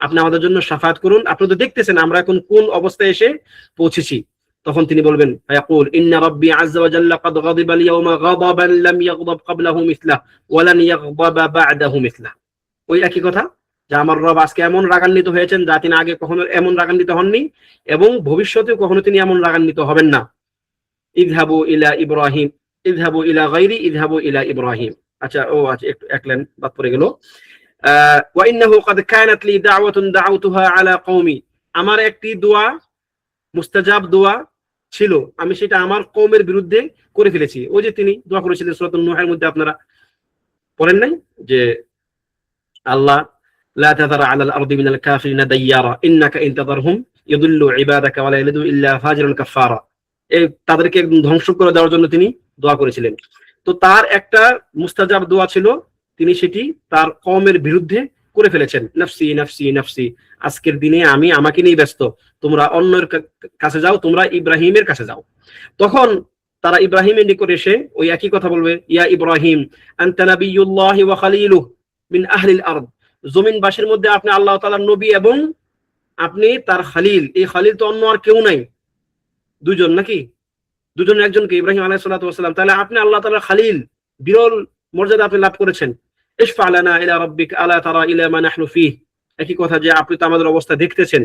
আপনি আমাদের জন্য শাফাআত করুন, আপনি তো দেখতেছেন আমরা এখন কোন অবস্থায় এসে পৌঁছেছি। তখন তিনি বলবেন ফায়াকুল ইন্না রাব্বি আযজা ওয়া জাল্লা ক্বাদ গাযিবা আল-ইয়াওমা গাদাবান লাম ইয়াগদাব ক্বাবলাহু মিসলাহু ওয়া লান ইয়াগদাবা বা'দাহু মিসলাহু, ওই একই কথা যে আমার রব আজকে এমন রাগান্বিত হয়েছেন যা তিনি আগে কখনো এমন রাগান্বিত হননি এবং ভবিষ্যতেও কখনো তিনি এমন রাগান্বিত হবেন না। ইযহাবু ইলা ইব্রাহিম ইযহাবু ইলা গায়রি ইযহাবু ইলা ইব্রাহিম, আচ্ছা ও আচ্ছা একটু এক লাইন বাদ পড়ে গেল। ওয়া ইন্নাহু ক্বাদ কানাত লি দাওয়াতুন দাউতুহা আলা কওমি, আমার একটি দোয়া মুস্তাজাব দোয়া ছিল, আমি সেটা আমার কওমের বিরুদ্ধে করে ফেলেছি। ওই যে তিনি দোয়া করেছিলেন সূরা নূহের মধ্যে, আপনারা পড়েন নাই যে আল্লাহ লা তাযার আলাল আরদি মিনাল কাফিরিনা দাইয়ারা ইন্নাকা ইন তাযারহুম ইযিল্লু ইবাদাকা ওয়া লা ইয়ালিদু ইল্লা ফাজিরান কাফফারা, এই তাদেরকে একদম ধ্বংস করে দেওয়ার জন্য তিনি দোয়া করেছিলেন। তো তার একটা মুস্তাজাব দোয়া ছিল, তিনি সেটি তার কওমের বিরুদ্ধে করে ফেলেছেন। নাফসি নাফসি নাফসি, আজকের দিনে আমি আমাকে নিয়ে ব্যস্ত, তোমরা অন্যের কাছে যাও, তোমরা ইব্রাহিমের কাছে যাও। তখন তারা ইব্রাহিমের নিকট এসে ওই একই কথা বলবে, ইয়া ইব্রাহিম আনতা নাবিয়্যুল্লাহি ওয়া খালিলুহু মিন আহলিল আরদ, জমিনবাসীর মধ্যে আপনি আল্লাহ তাআলার নবী এবং আপনি তার খালিল। এই খালিল তো অন্য আর কেউ নাই, দুজন নাকি? দুজন, একজনকে ইব্রাহিম আলাইহিস সালাতু ওয়াস সালাম, তাহলে আপনি আল্লাহ তাআলার খালিল, বিরল মর্যাদা আপনি লাভ করেছেন। ইশফা লানা ইলা রাব্বিক আলা তারা ইলা মা নাহনু ফিহ, একই কথা যে আপনি তো আমাদের অবস্থা দেখতেছেন,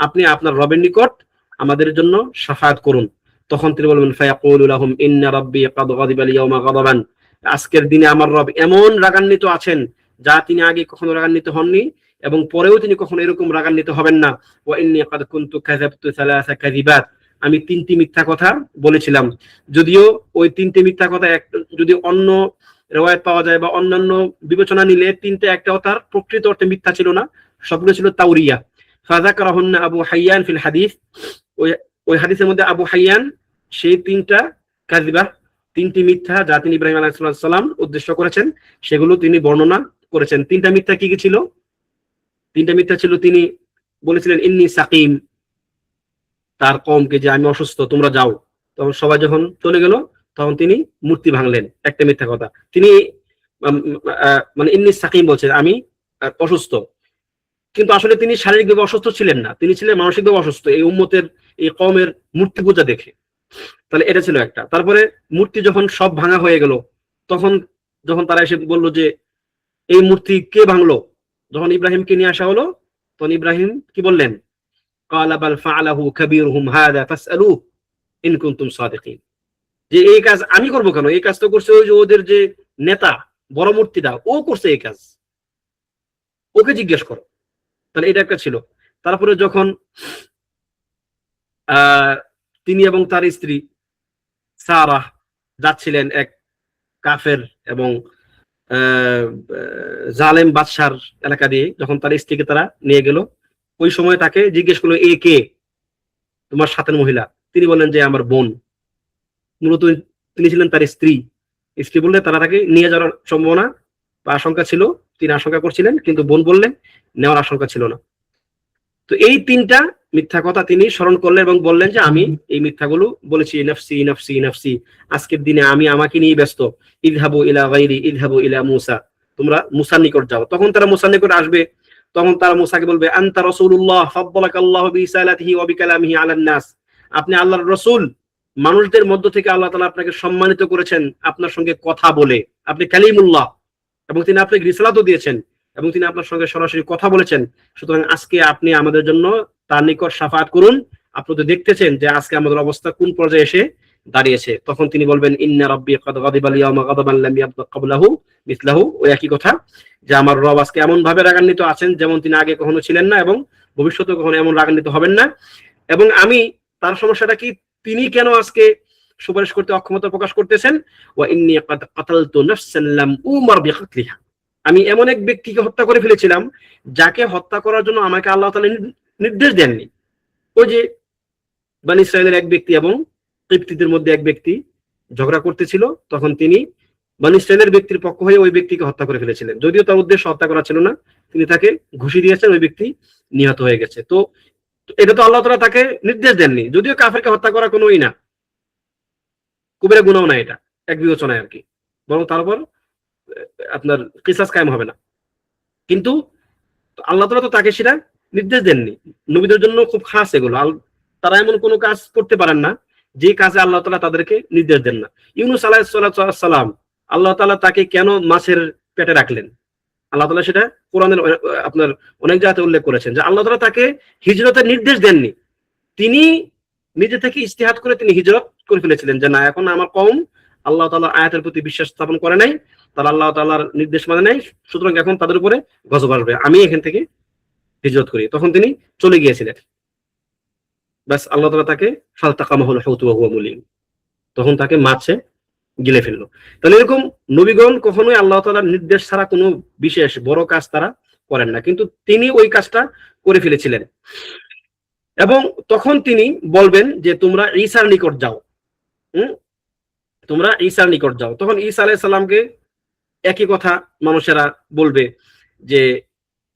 আপনি আপনার রবের নিকট আমাদের জন্য শাফায়াত করুন। তখন তিনি বলবেন ফায়াকুলু লাহুম ইন্না রাব্বী ক্বাদ গাদিবা আল-ইয়াওমা গাদাবান, আজকের দিনে আমার রব এমন রাগান্বিত আছেন যা তিনি আগে কখনো রাগান্বিত হননি এবং পরেও তিনি কখনো এরকম রাগান্বিত হবেন না। ওয়া ইন্নী ক্বাদ কুনতু কাযাবতু সালাসা কাযিবাত, আমি 3টি মিথ্যা কথা বলেছিলাম। যদিও ওই 3টি মিথ্যা কথা যদি অন্য রিওয়ায়াত পাওয়া যায় বা অন্যান্য বিবেচনা নিলে 3টা একটাও তার প্রকৃত অর্থে মিথ্যা ছিল না, সবগুলো ছিল তাওরিয়া। ফাযাকারাহুন্না আবু হাইয়ান ফিল হাদিস, ওই হাদিসের মধ্যে আবু হাইয়ান সেই 3টা কাযিবা, 3টি মিথ্যা যা তিনি ইব্রাহিম আলাইহিস সালাম উদ্দেশ্য করেছেন সেগুলো তিনি বর্ণনা করেছেন। 3টা মিথ্যা কি কি ছিল? 3টা মিথ্যা ছিল, তিনি বলেছিলেন ইন্নী সাকিম, তার কওমকে যে আমি অসুস্থ, তোমরা যাও। তখন সবাই যখন চলে গেল তখন তিনি মূর্তি ভাঙলেন, একটা মিথ্যা কথা। তিনি মানে ইন্নী সাকিম বলছেন, আমি অসুস্থ, কিন্তু আসলে তিনি শারীরিকভাবে অসুস্থ ছিলেন না, তিনি ছিলেন মানসিকভাবে অসুস্থ এই উম্মতের এই কওমের মূর্তি পূজা দেখে। তাহলে এটা ছিল একটা। তারপরে মূর্তি যখন সব ভাঙা হয়ে গেল তখন যখন তারা এসে বললো যে এই মূর্তি কে ভাঙলো, যখন ইব্রাহিমকে নিয়ে আসা হলো তখন ইব্রাহিম কি বললেন? ক্বালা বাল ফাআলাহু কাবীরুহুম হাযা ফাসআলুহু ইন কুনতুম সাদিকিন, যে এই কাজ আমি করব কেন, এই কাজ তো করছে ওই যে ওদের যে নেতা বড় মূর্তিটা, ও করছে এই কাজ, ওকে জিজ্ঞেস করো। তাহলে এটা একটা ছিল। তারপরে যখন তিনি এবং তার স্ত্রী সারাহ যাচ্ছিলেন এক কাফের এবং জালেম বাদশার এলাকা দিয়ে, যখন তার স্ত্রীকে তারা নিয়ে গেল ওই সময় তাকে জিজ্ঞেস করলো এ কে, তোমার সাথের মহিলা? তিনি বললেন যে আমার বোন। মূলত তিনি ছিলেন তার স্ত্রী। স্ত্রী বললে তারা তাকে নিয়ে যাওয়ার সম্ভাবনা বা আশঙ্কা ছিল, তিনি আশঙ্কা করছিলেন, কিন্তু বোন বললেন নেওয়ার আশঙ্কা ছিল না। তো এই 3টা মিথ্যা কথা তিনি স্মরণ করলেন এবং বললেন যে আমি এই মিথ্যাগুলো বলেছি, নফসি নফসি নফসি, আজকের দিনে আমি আমাকে নিয়ে ব্যস্ত। ইযহাবু ইলা গায়রি ইযহাবু ইলা মূসা, তোমরা মূসার নিকট যাও। তখন তারা মূসার নিকট আসবে, তখন তারা মূসাকে বলবে আনতা রাসূলুল্লাহ ফাদ্দালাকাল্লাহু বিরিসালাতিহি ওয়া বিকালামিহি আলান নাস, আপনি আল্লাহর রাসূল, মানুষদের মধ্য থেকে আল্লাহ তাআলা আপনাকে সম্মানিত করেছেন আপনার সঙ্গে কথা বলে, আপনি কালিমুল্লাহ, এবং তিনি আপনাকে রিসালাতও দিয়েছেন এবং তিনি আপনার সঙ্গে সরাসরি কথা বলেছেন। সুতরাং আজকে আপনি আমাদের জন্য তার নিকট শাফাআত করুন। আপনি তো দেখতেছেন যে আজকে আমাদের অবস্থা কোন পর্যায়ে এসে দাঁড়িয়েছে। তখন তিনি বলবেন ইন্না রাব্বী ক্বাদ গাদিবা আল-ইয়াওমা গাদাবান লাম ইয়াগদাব ক্বাবলাহু মিসলাহু, ওই একই কথা যে আমার রব আজকে এমন ভাবে রাগান্বিত আছেন যেমন তিনি আগে কখনো ছিলেন না এবং ভবিষ্যতে কখনো এমন রাগান্বিত হবেন না। এবং আমি, তার সমস্যাটা কি, তিনি কেন আজকে সুপারিশ করতে অক্ষমতা প্রকাশ করতেছেন? ওয়া ইন্নী ক্বাদ কাতালতু নাফসান লাম উমার বিকাতলিহা, আমি এমন এক ব্যক্তিকে হত্যা করে ফেলেছিলাম যাকে হত্যা করার জন্য আমাকে আল্লাহ তাআলা নির্দেশ দেননি। ওই যে বনী ইসরাঈলের এক ব্যক্তি এবং কিবতীদের মধ্যে এক ব্যক্তি ঝগড়া করতেছিল, তখন তিনি বনী ইসরাঈলের ব্যক্তির পক্ষ হয়ে ওই ব্যক্তিকে হত্যা করে ফেলেছিলেন, যদিও তার উদ্দেশ্য হত্যা করা ছিল না, তিনি তাকে ঘুষি দিয়েছেন, ওই ব্যক্তি নিহত হয়ে গেছে। তো এটা তো আল্লাহ তাআলা তাকে নির্দেশ দেননি, যদিও কাফেরকে হত্যা করা কোনোই না, কুবেরা গুনাহ না, এটা এক বিবেচনায় আর কি, বরং তার উপর আপনার কিসাস কায়েম হবে না। কিন্তু আল্লাহ তাআলা তো তাকে সেটা নির্দেশ দেননি। নবীদের জন্য খুব খাস এগুলো, তারা এমন কোনো কাজ করতে পারেন না যে কাজে আল্লাহ তাআলা তাদেরকে নির্দেশ দেন না। ইউনূস আলাইহিস সালাম, আল্লাহ তাআলা তাকে কেন মাছের পেটে রাখলেন? আল্লাহ তাআলা সেটা কোরআনের আপনার অনেক জায়গাতে উল্লেখ করেছেন যে আল্লাহ তাআলা তাকে হিজরতের নির্দেশ দেননি, তিনি নিজে থেকে ইজতিহাদ করে তিনি হিজরত করে ফেলেছিলেন যে না, এখন আমার কওম আল্লাহ তাআলার আয়াতের প্রতি বিশ্বাস স্থাপন করে নাই, তারা আল্লাহ তাআলার নির্দেশ মানে নাই, সুতরাং এখন তাদের উপরে গজব আসবে, আমি এখান থেকে হিজরত করি। তখন তিনি চলে গিয়েছিলেন, ব্যাস আল্লাহ তাআলা তাকে ফালতাকামাহুল হুত ওয়া হুয়া মুলিম, তখন তাকে মাছে গিলে ফেললো। তাহলে এরকম নবীগণ কখনোই আল্লাহ তাআলার নির্দেশ ছাড়া কোনো বিশেষ বড় কাজ তারা করেন না, কিন্তু তিনি ওই কাজটা করে ফেলেছিলেন। এবং তখন তিনি বলবেন যে তোমরা ঈসার নিকট যাও, তোমরা ঈসার নিকট যাও। তখন ঈসা আলাইহিস সালামকে একই কথা মানুষেরা বলবে যে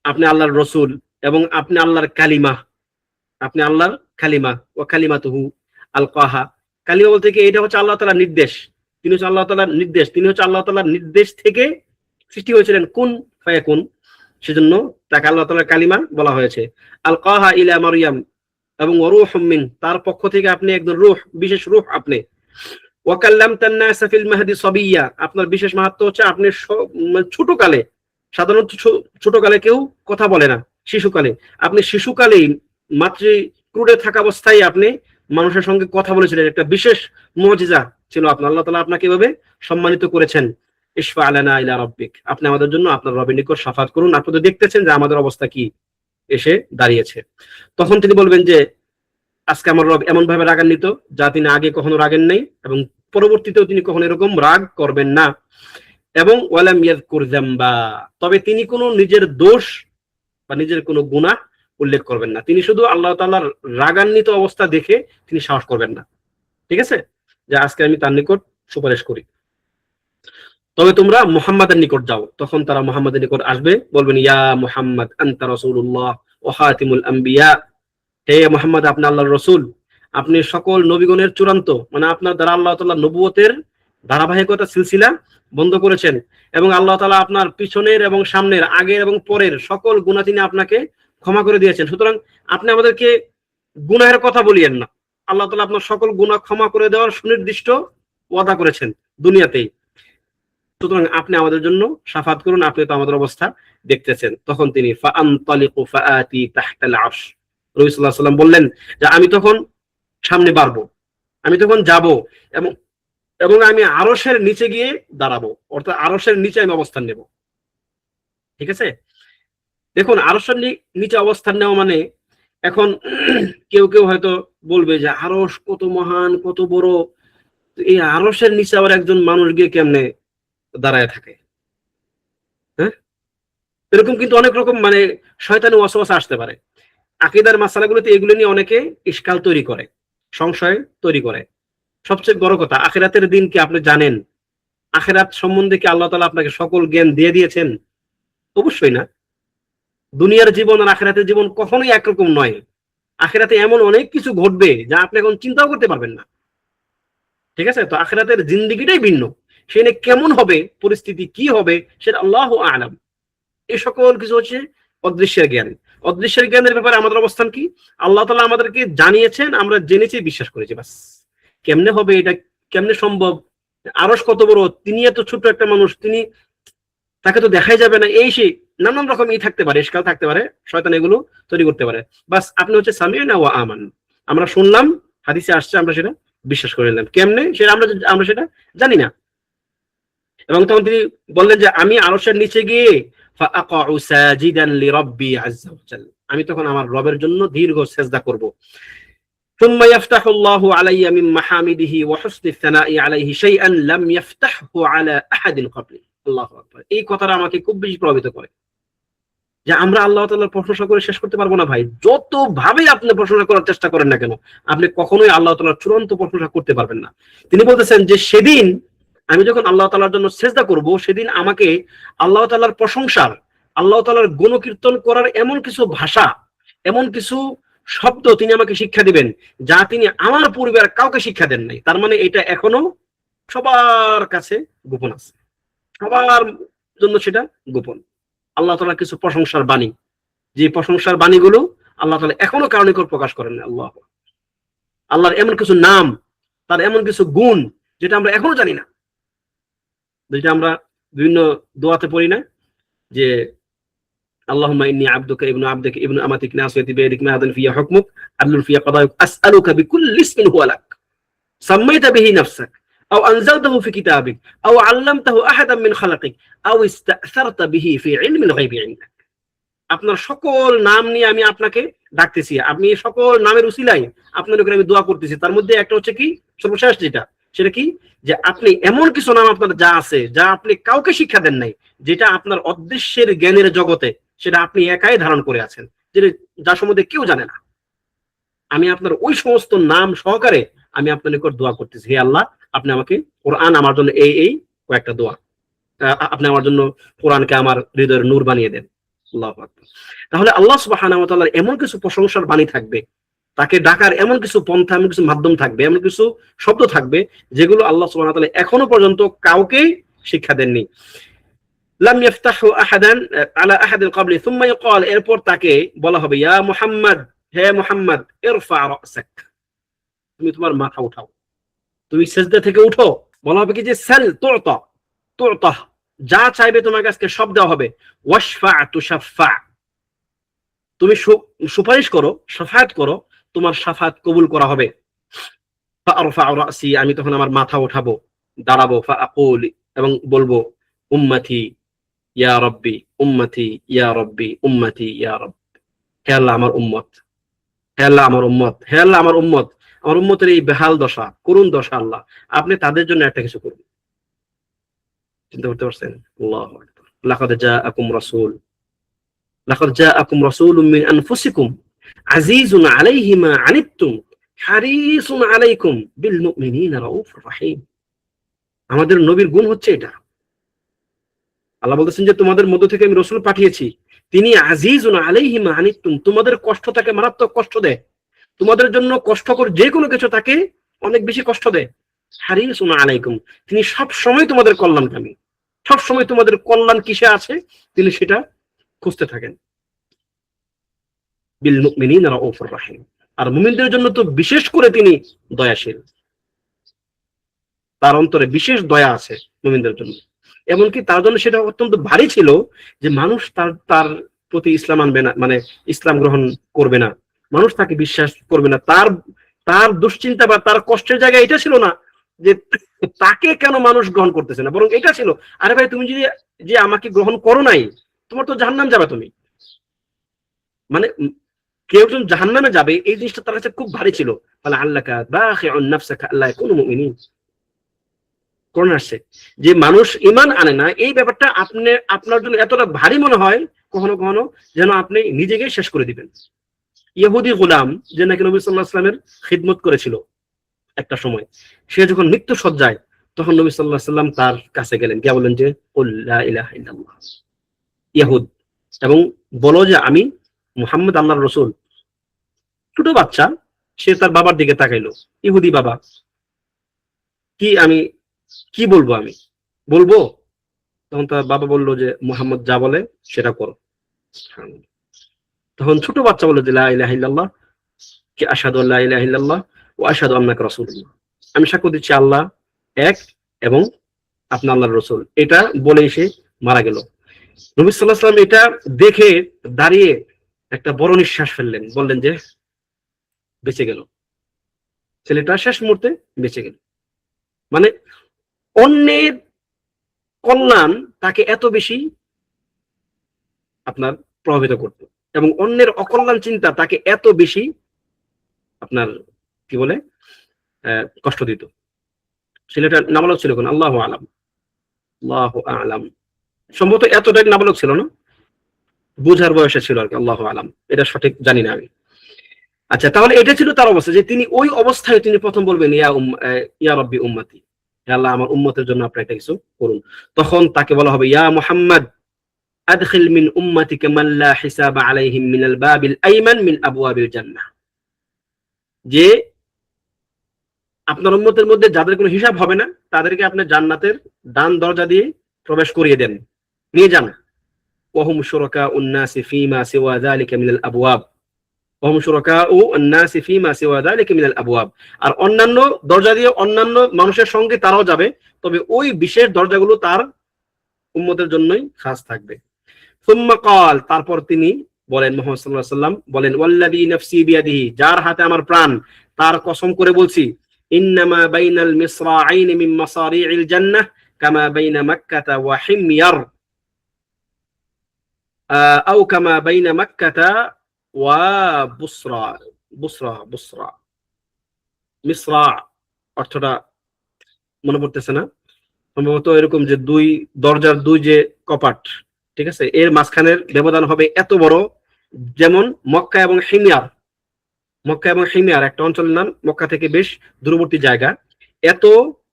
আপনি আল্লাহর রসুল এবং আপনি আল্লাহর কালিমা, আপনি আল্লাহর কালিমা, ওয়া কালিমাতুহু আলকাহা। কালিমা বলতে কি, এটা হচ্ছে আল্লাহ তাআলার নির্দেশ, তিনি হচ্ছে আল্লাহ তাআলার নির্দেশ, তিনি হচ্ছে আল্লাহ তাআলার নির্দেশ থেকে সৃষ্টি হয়েছিলেন, কুন ফায়াকুন, সেজন্য তাকে আল্লাহ তাআলার কালিমা বলা হয়েছে। আলকাহা ইলা মারইয়াম, এবং রূহুম মিন, তার পক্ষ থেকে আপনি একজন রূহ, বিশেষ রূহ আপনি। ওয়া কাল্লামতান নাস ফিল মাহদি সাবিয়্যা, আপনার বিশেষ মাহাত্ম্য হচ্ছে আপনি ছোটকালে, সাধারণত ছোটকালে কেউ কথা বলে না, শিশুকালে, আপনি শিশুকালেই মাতৃক্রুড়ে থাকা অবস্থায় আপনি মানুষের সঙ্গে কথা বলেছিলেন, একটা বিশেষ মুজিজা ছিল আপনার। আল্লাহ তাআলা আপনাকে এভাবে সম্মানিত করেছেন। ইশফা আলানা ইলা রাব্বিক, আপনি আমাদের জন্য আপনার রবের নিকট শাফাত করুন, আপনি তো দেখতেছেন যে আমাদের অবস্থা কি এসে দাঁড়িয়েছে। তখন তিনি বলবেন যে আজকে আমার রব এমন ভাবে রাগান্বিত যা তিনি আগে কখনো রাগেন নাই, এবং পরবর্তীতেও তিনি কখনো এরকম রাগ করবেন না। এবং ওয়ালাম ইয়াযকুর যামবা, তবে তিনি কোনো নিজের দোষ বা নিজের কোনো গুনাহ উল্লেখ করবেন না। তিনি শুধু আল্লাহ তাআলার রাগান্বিত অবস্থা দেখে তিনি সাহস করবেন না, ঠিক আছে, যে আজকে আমি তার নিকট সুপারিশ করি। তবে তোমরা মুহাম্মাদের নিকট যাও। তখন তারা মুহাম্মাদের নিকট আসবে, বলবেন ইয়া মুহাম্মদ আনতা রাসূলুল্লাহ ওয়া খাতিমুল আম্বিয়া, হে মুহাম্মদ আপনি আল্লাহর রাসূল, আপনি সকল নবীগণের চূড়ান্ত, মানে আপনার দ্বারা আল্লাহ তাআলা নবুয়তের ধারাবাহিকতা সিলসিলা বন্ধ করেছেন, এবং আল্লাহ তাআলা আপনার পিছনের এবং সামনের, আগের এবং পরের সকল গুনাহ তিনি আপনাকে ক্ষমা করে দিয়েছেন। সুতরাং আপনি আমাদেরকে গুনাহের কথা বলিয়েন না। আল্লাহ তাআলা আপনার সকল গুনাহ ক্ষমা করে দেওয়ার সুনির্দিষ্ট ওয়াদা করেছেন দুনিয়াতেই। সুতরাং আপনি আমাদের জন্য শাফাত করুন, আপনি তো আমাদের অবস্থা দেখতেছেন। তখন তিনি ফাআনতালিকু ফাআতি তাহতাল আরশ, নবী সাল্লাল্লাহু আলাইহি ওয়াসাল্লাম বললেন যে আমি তখন সামনে বাড়বো, আমি তখন যাব, এবং এবং আমি আরশের নিচে গিয়ে দাঁড়াবো, অর্থাৎ আরশের নিচে আমি অবস্থান নেব। ঠিক আছে, দেখুন আরশের নিচে অবস্থান নেওয়া মানে, এখন কেউ কেউ হয়তো বলবে যে আরশ কত মহান, কত বড়, এই আরশের নিচে আবার একজন মানুষ গিয়ে কেমনে দাঁড়ায় থাকে? হ্যাঁ, এরকম কিন্তু অনেক রকম মানে শয়তানি ওয়াসওয়াসা আসতে পারে। আকীদার মাসালাগুলোতে এগুলো নিয়ে অনেকে ইশকাল তৈরি করে, সংশয় তৈরি করে। সবচেয়ে বড় কথা, আখিরাতের দিন কি আপনি জানেন? আখিরাত সম্বন্ধে কি আল্লাহ তাআলা আপনাকে সকল জ্ঞান দিয়ে দিয়েছেন? অবশ্যই না। দুনিয়ার জীবন আর আখিরাতের জীবন কখনোই একরকম নয়। আখিরাতে এমন অনেক কিছু ঘটবে যা আপনি এখন চিন্তাও করতে পারবেন না। ঠিক আছে, তো আখিরাতের জিন্দেগিটাই ভিন্ন। সেখানে কেমন হবে, পরিস্থিতি কি হবে, সেটা আল্লাহু আ'লাম। এই সকল কিছু হচ্ছে অদৃশ্যের জ্ঞান। অদৃশ্যের জ্ঞানের ব্যাপারে আমাদের অবস্থান কি? আল্লাহ তাআলা আমাদেরকে জানিয়েছেন, আমরা জেনেছি, বিশ্বাস করেছি, বাস। কেমনে হবে এটা, কেমনে সম্ভব? আরশ কত বড়, তিনি এত ছোট একটা মানুষ, তিনি, তাকে তো দেখাই যাবে না, এই সেই নানান রকম থাকতে পারে, ইশকাল থাকতে পারে, শয়তান এগুলো তৈরি করতে পারে। বাস আপনি হচ্ছে সামি'না ওয়া আমান, আমরা শুনলাম, হাদিসে আসছে, আমরা সেটা বিশ্বাস করে নিলাম। কেমনে সেটা আমরা সেটা জানি না। এবং তখন তিনি বললেন যে আমি আরশের নিচে গিয়ে ফাআকাউ সাজিদান লিরাব্বি আযজা ওয়া জাল, আমি তখন আমার রবের জন্য দীর্ঘ সিজদা করব। সুম্মা ইয়াফতাহুল্লাহু আলাইয়া মিন মাহামিদিহি ওয়া হুসনিস সানাই আলাইহি শাইআন লাম ইয়াফতাহু আলা আহাদিন ক্বাবলি। আল্লাহু আকবার। এই কথাটা আমাকে খুব বেশি প্রভাবিত করে, যে আমরা আল্লাহ তাআলার প্রশংসা করে শেষ করতে পারবো না ভাই। যত ভাবে আপনি প্রশংসা করার চেষ্টা করেন না কেন, আপনি কখনোই আল্লাহ তাআলার চূড়ান্ত প্রশংসা করতে পারবেন না। তিনি বলতেছেন যে সেদিন আমি যখন আল্লাহ তাআলার জন্য সিজদা করব, সেদিন আমাকে আল্লাহ তাআলার প্রশংসার, আল্লাহ তাআলার গুণকীর্তন করার এমন কিছু ভাষা, এমন কিছু শব্দ তিনি আমাকে শিক্ষা দিবেন যা তিনি আমার পূর্বে আর কাউকে শিক্ষা দেন নাই। তার মানে এটা এখনো সবার কাছে গোপন আছে, সবার জন্য সেটা গোপন। আল্লাহ তাআলার কিছু প্রশংসার বাণী, যে প্রশংসার বাণীগুলো আল্লাহ তাআলা এখনো কারো নিকট প্রকাশ করেন না। আল্লাহর এমন কিছু নাম, তার এমন কিছু গুণ যেটা আমরা এখনো জানি না, যেটা আমরা বিভিন্ন দোয়াতে পড়ি না, যে আল্লাহুম্মা ইন্নী আবদুকা ইবনু আবদিকা ইবনু আমাতিক নাসিয়াতি বিয়াদিক মা'আদান ফিয়া হুকমুক আদলুন ফিয়া কাদায়ুক আসআলুকা বিকুল্লি ইসমিন হুয়া লাক সাম্মাইতা বিহি নাফসাক আও আনজালতাহু ফি কিতাবিক আও আল্লামতাহু আহাদাম মিন খালাকিক আও ইসতা'সারতা বিহি ফি ইলমিল গায়বি ইনদাক। আপনার সকল নাম নিয়ে আমি আপনাকে ডাকতেছি, আপনি সকল নামের উসিলায় আপনার উপরে আমি দোয়া করতেছি। তার মধ্যে একটা হচ্ছে কি, সর্বশেষ যেটা, সেটা কি, যে আপনি এমন কিছু নাম আপনার যা আছে, যা আপনি কাউকে শিক্ষা দেন নাই, যেটা আপনার অদৃশ্যের জ্ঞানের জগতে সেটা আপনি একাই ধারণ করে আছেন, যেটা যার সম্বন্ধে কেউ জানে না। আমি আপনার ওই সমস্ত নাম সহকারে আমি আপনার নিকট দোয়া করতেছি, হে আল্লাহ, আপনি আমাকে কোরআন, আমার জন্য এই কয়েকটা দোয়া, আপনি আমার জন্য কোরআনকে আমার হৃদয়ের নূর বানিয়ে দেন। আল্লাহু আকবার। তাহলে আল্লাহ সুবহানাহু ওয়া তাআলার এমন কিছু প্রশংসার বাণী থাকবে, তাকে ডাকার এমন কিছু পন্থা, এমন কিছু মাধ্যম থাকবে, এমন কিছু শব্দ থাকবে যেগুলো আল্লাহ সুবহানাহু ওয়া তাআলা এখনো পর্যন্ত কাউকে শিক্ষা দেননি। লাম ইফতাহু আহাদান আলা আহাদিন ক্বাবলি সুম্মা ইউকাল, এরপর তাকে বলা হবে ইয়া মুহাম্মদ, হে মুহাম্মদ, ইরফা রাসাক, তুমি তোমার মাথা উঠাও, তুমি সিজদা থেকে উঠো। বলা হবে কি যে সাল তু'তা, তু'তা, যা চাইবে তোমার কাছে সব দেওয়া হবে। ওয়াশফা তুশাফা, তুমি সুপারিশ করো, শাফায়াত করো, তোমার শাফায়াত কবুল করা হবে। ফাআরফাউ রাসি, আমি তখন আমার মাথা উঠাবো, দাঁড়াবো, ফাআকুল, এবং বলবো উম্মতি ইয়া রাব্বি, উম্মতি ইয়া রাব্বি, উম্মতি ইয়া রাব্বি। হে আল্লাহ আমার উম্মত, হে আল্লাহ আমার উম্মত, হে আল্লাহ আমার উম্মত, আমার উম্মতের এই বেহাল দশা, করুণ দশা, আল্লাহ আপনি তাদের জন্য একটা কিছু করুন। চিন্তা করতে পারছেন? আল্লাহু আকবার। লাকাদ জাআকুম রাসূল, লাকাদ জাআকুম রাসূলুম মিন আনফুসিকুম আজিজুন আলাইহি মা আনিতুম হারিসুন আলাইকুম বিল মুমিনিনা রাউফুর রাহিম। আমাদের নবীর গুণ হচ্ছে এটা। আল্লাহ বলতেছেন যে তোমাদের মধ্য থেকে আমি রাসূল পাঠিয়েছি, তিনি আজিজুন আলাইহি মা আনিতুম, তোমাদের কষ্ট তাকে মারাত্মক কষ্ট দেয়, তোমাদের জন্য কষ্টকর যে কোনো কিছু তাকে অনেক বেশি কষ্ট দেয়। হারিসুন আলাইকুম, তিনি সব সময় তোমাদের কল্যাণকামী, সব সময় তোমাদের কল্যাণ কিসে আছে তিনি সেটা খুঁজতে থাকেন। বিল মুমিনিনা রাউফুর রাহিম, আর মুমিনদের জন্য তো বিশেষ করে তিনি দয়াশীল, তার অন্তরে বিশেষ দয়া আছে মুমিনদের জন্য। এমনকি তার জন্য সেটা অত্যন্ত ভারী ছিল যে মানুষ তার প্রতি ইসলাম আনবে না, মানে ইসলাম গ্রহণ করবে না, মানুষ তাকে বিশ্বাস করবে না। তার দুশ্চিন্তা বা তার কষ্টের জায়গা এটা ছিল না যে তাকে কেন মানুষ গ্রহণ করতেছে না, বরং এটা ছিল, আরে ভাই তুমি যদি যে আমাকে গ্রহণ করো নাই, তোমার তো জাহান্নাম যাবে তুমি। মানে কেউ একজন জাহান্নামে যাবে, এই জিনিসটা তার কাছে খুব ভারী ছিল। বলে আল্লাহকা বাখিউন নাফসাকা আল্লা ইয়াকুনু মুমিনিন, কোন আসছে যে মানুষ ঈমান আনে না, এই ব্যাপারটা আপনার জন্য এতটা ভারী মনে হয় কখনো কখনো যেন আপনি নিজেকে শেষ করে দিবেন। ইহুদি গোলাম যে নাকি নবী সাল্লাল্লাহু আলাইহি ওয়াসাল্লামের খিদমত করেছিল একটা সময়, সে যখন মৃত্যু সজ্জায়, তখন নবী সাল্লাল্লাহু আলাইহি ওয়াসাল্লাম তার কাছে গেলেন, গিয়ে বললেন যে কুল লা ইলাহা ইল্লাল্লাহ ইহুদ, এবং বলো যে আমি মুহাম্মদ আল্লাহর রাসূল। ছোট বাচ্চা, সে তার বাবার দিকে তাকাইলো, ইহুদি বাবা, আমি কি বলবো, আমি বলবো? তখন তার বাবা বললো যে মুহাম্মদ যা বলে সেটা করো। তখন ছোট বাচ্চা বললো যে লা ইলাহা ইল্লাল্লাহ, কি আশহাদু আল্লা ইলাহা ইল্লাল্লাহ ওয়া আশহাদু আন্নাকা রাসূলুল্লাহ, আমি সাক্ষ্য দিচ্ছি আল্লাহ এক এবং আপনি আল্লাহর রাসূল। এটা বলেই সে মারা গেল। নবী সাল্লাল্লাহু আলাইহি ওয়াসাল্লাম এটা দেখে দাঁড়িয়ে একটা বড় নিঃশ্বাস ফেললেন, বললেন যে বেঁচে গেল, ছেলেটা শেষ মুহূর্তে বেঁচে গেল। মানে অন্যের কল্যাণ তাকে এত বেশি আপনার প্রভাবিত করত, এবং অন্যের অকল্যাণ চিন্তা তাকে এত বেশি আপনার কি বলে কষ্ট দিত। ছেলেটা নাবালক ছিল কোন, আল্লাহু আলাম, আল্লাহু আলাম, সম্ভবত এতটাই নাবালক ছিল না, বুঝার বয়সে ছিল আর কি, আল্লাহু আলাম, এটা সঠিক জানি না আমি। আচ্ছা, তাহলে এটা ছিল তার অবস্থা, যে তিনি ওই অবস্থায় তিনি প্রথম বলবেন ইয়া রাব্বি উম্মতি, হে আল্লাহ আমার উম্মতের জন্য আপনি একটা কিছু করুন। তখন তাকে বলা হবে ইয়া মুহাম্মদ আদখিল মিন উম্মাতিকা মান লা হিসাব আলাইহিম মিনাল বাবিল আইমান মিন আবওয়াবিল জান্নাহ, যে আপনার উম্মতের মধ্যে যাদের কোনো হিসাব হবে না তাদেরকে আপনি জান্নাতের ডান দরজা দিয়ে প্রবেশ করিয়ে দেন, নিয়ে যান। ওয়াহুম শুরাকাউন নাসি ফীমা সিওয়া যালিকা মিনাল আবওয়াব, ওয়াহুম শুরাকাউন নাসি ফীমা সিওয়া যালিকা মিনাল আবওয়াব, আর অন্যান্য দরজা দিয়ে অন্যান্য মানুষের সঙ্গে তারাও যাবে, তবে ওই বিশেষ দরজাগুলো তার উম্মতের জন্যই খাস থাকবে। সুম্মা ক্বাল, তারপর তিনি বলেন, মুহাম্মদ সাল্লাল্লাহু আলাইহি ওয়াসাল্লাম বলেন, ওয়াল্লাযী নাফসি বিয়াদিহি, যার হাতে আমার প্রাণ, তার কসম করে বলছি, ইন্নামা বাইনাল মিসরাঈন মিন মাসারি'ল জান্নাহ কামা বাইনা মাক্কাতা ওয়া হিময়ার আও কামা বাইনা মাক্কাতা ওয়া বুসরা। বুসরা মিসরা অর্থটা মনে পড়তেছে না, সম্ভবত এরকম যে দুই দরজার দুই যে কপাট, ঠিক আছে, এর মাঝখানের ব্যবধান হবে এত বড়, যেমন মক্কা এবং হিময়ার, মক্কা এবং হিময়ার একটা অঞ্চলের নাম, মক্কা থেকে বেশ দূরবর্তী জায়গা, এত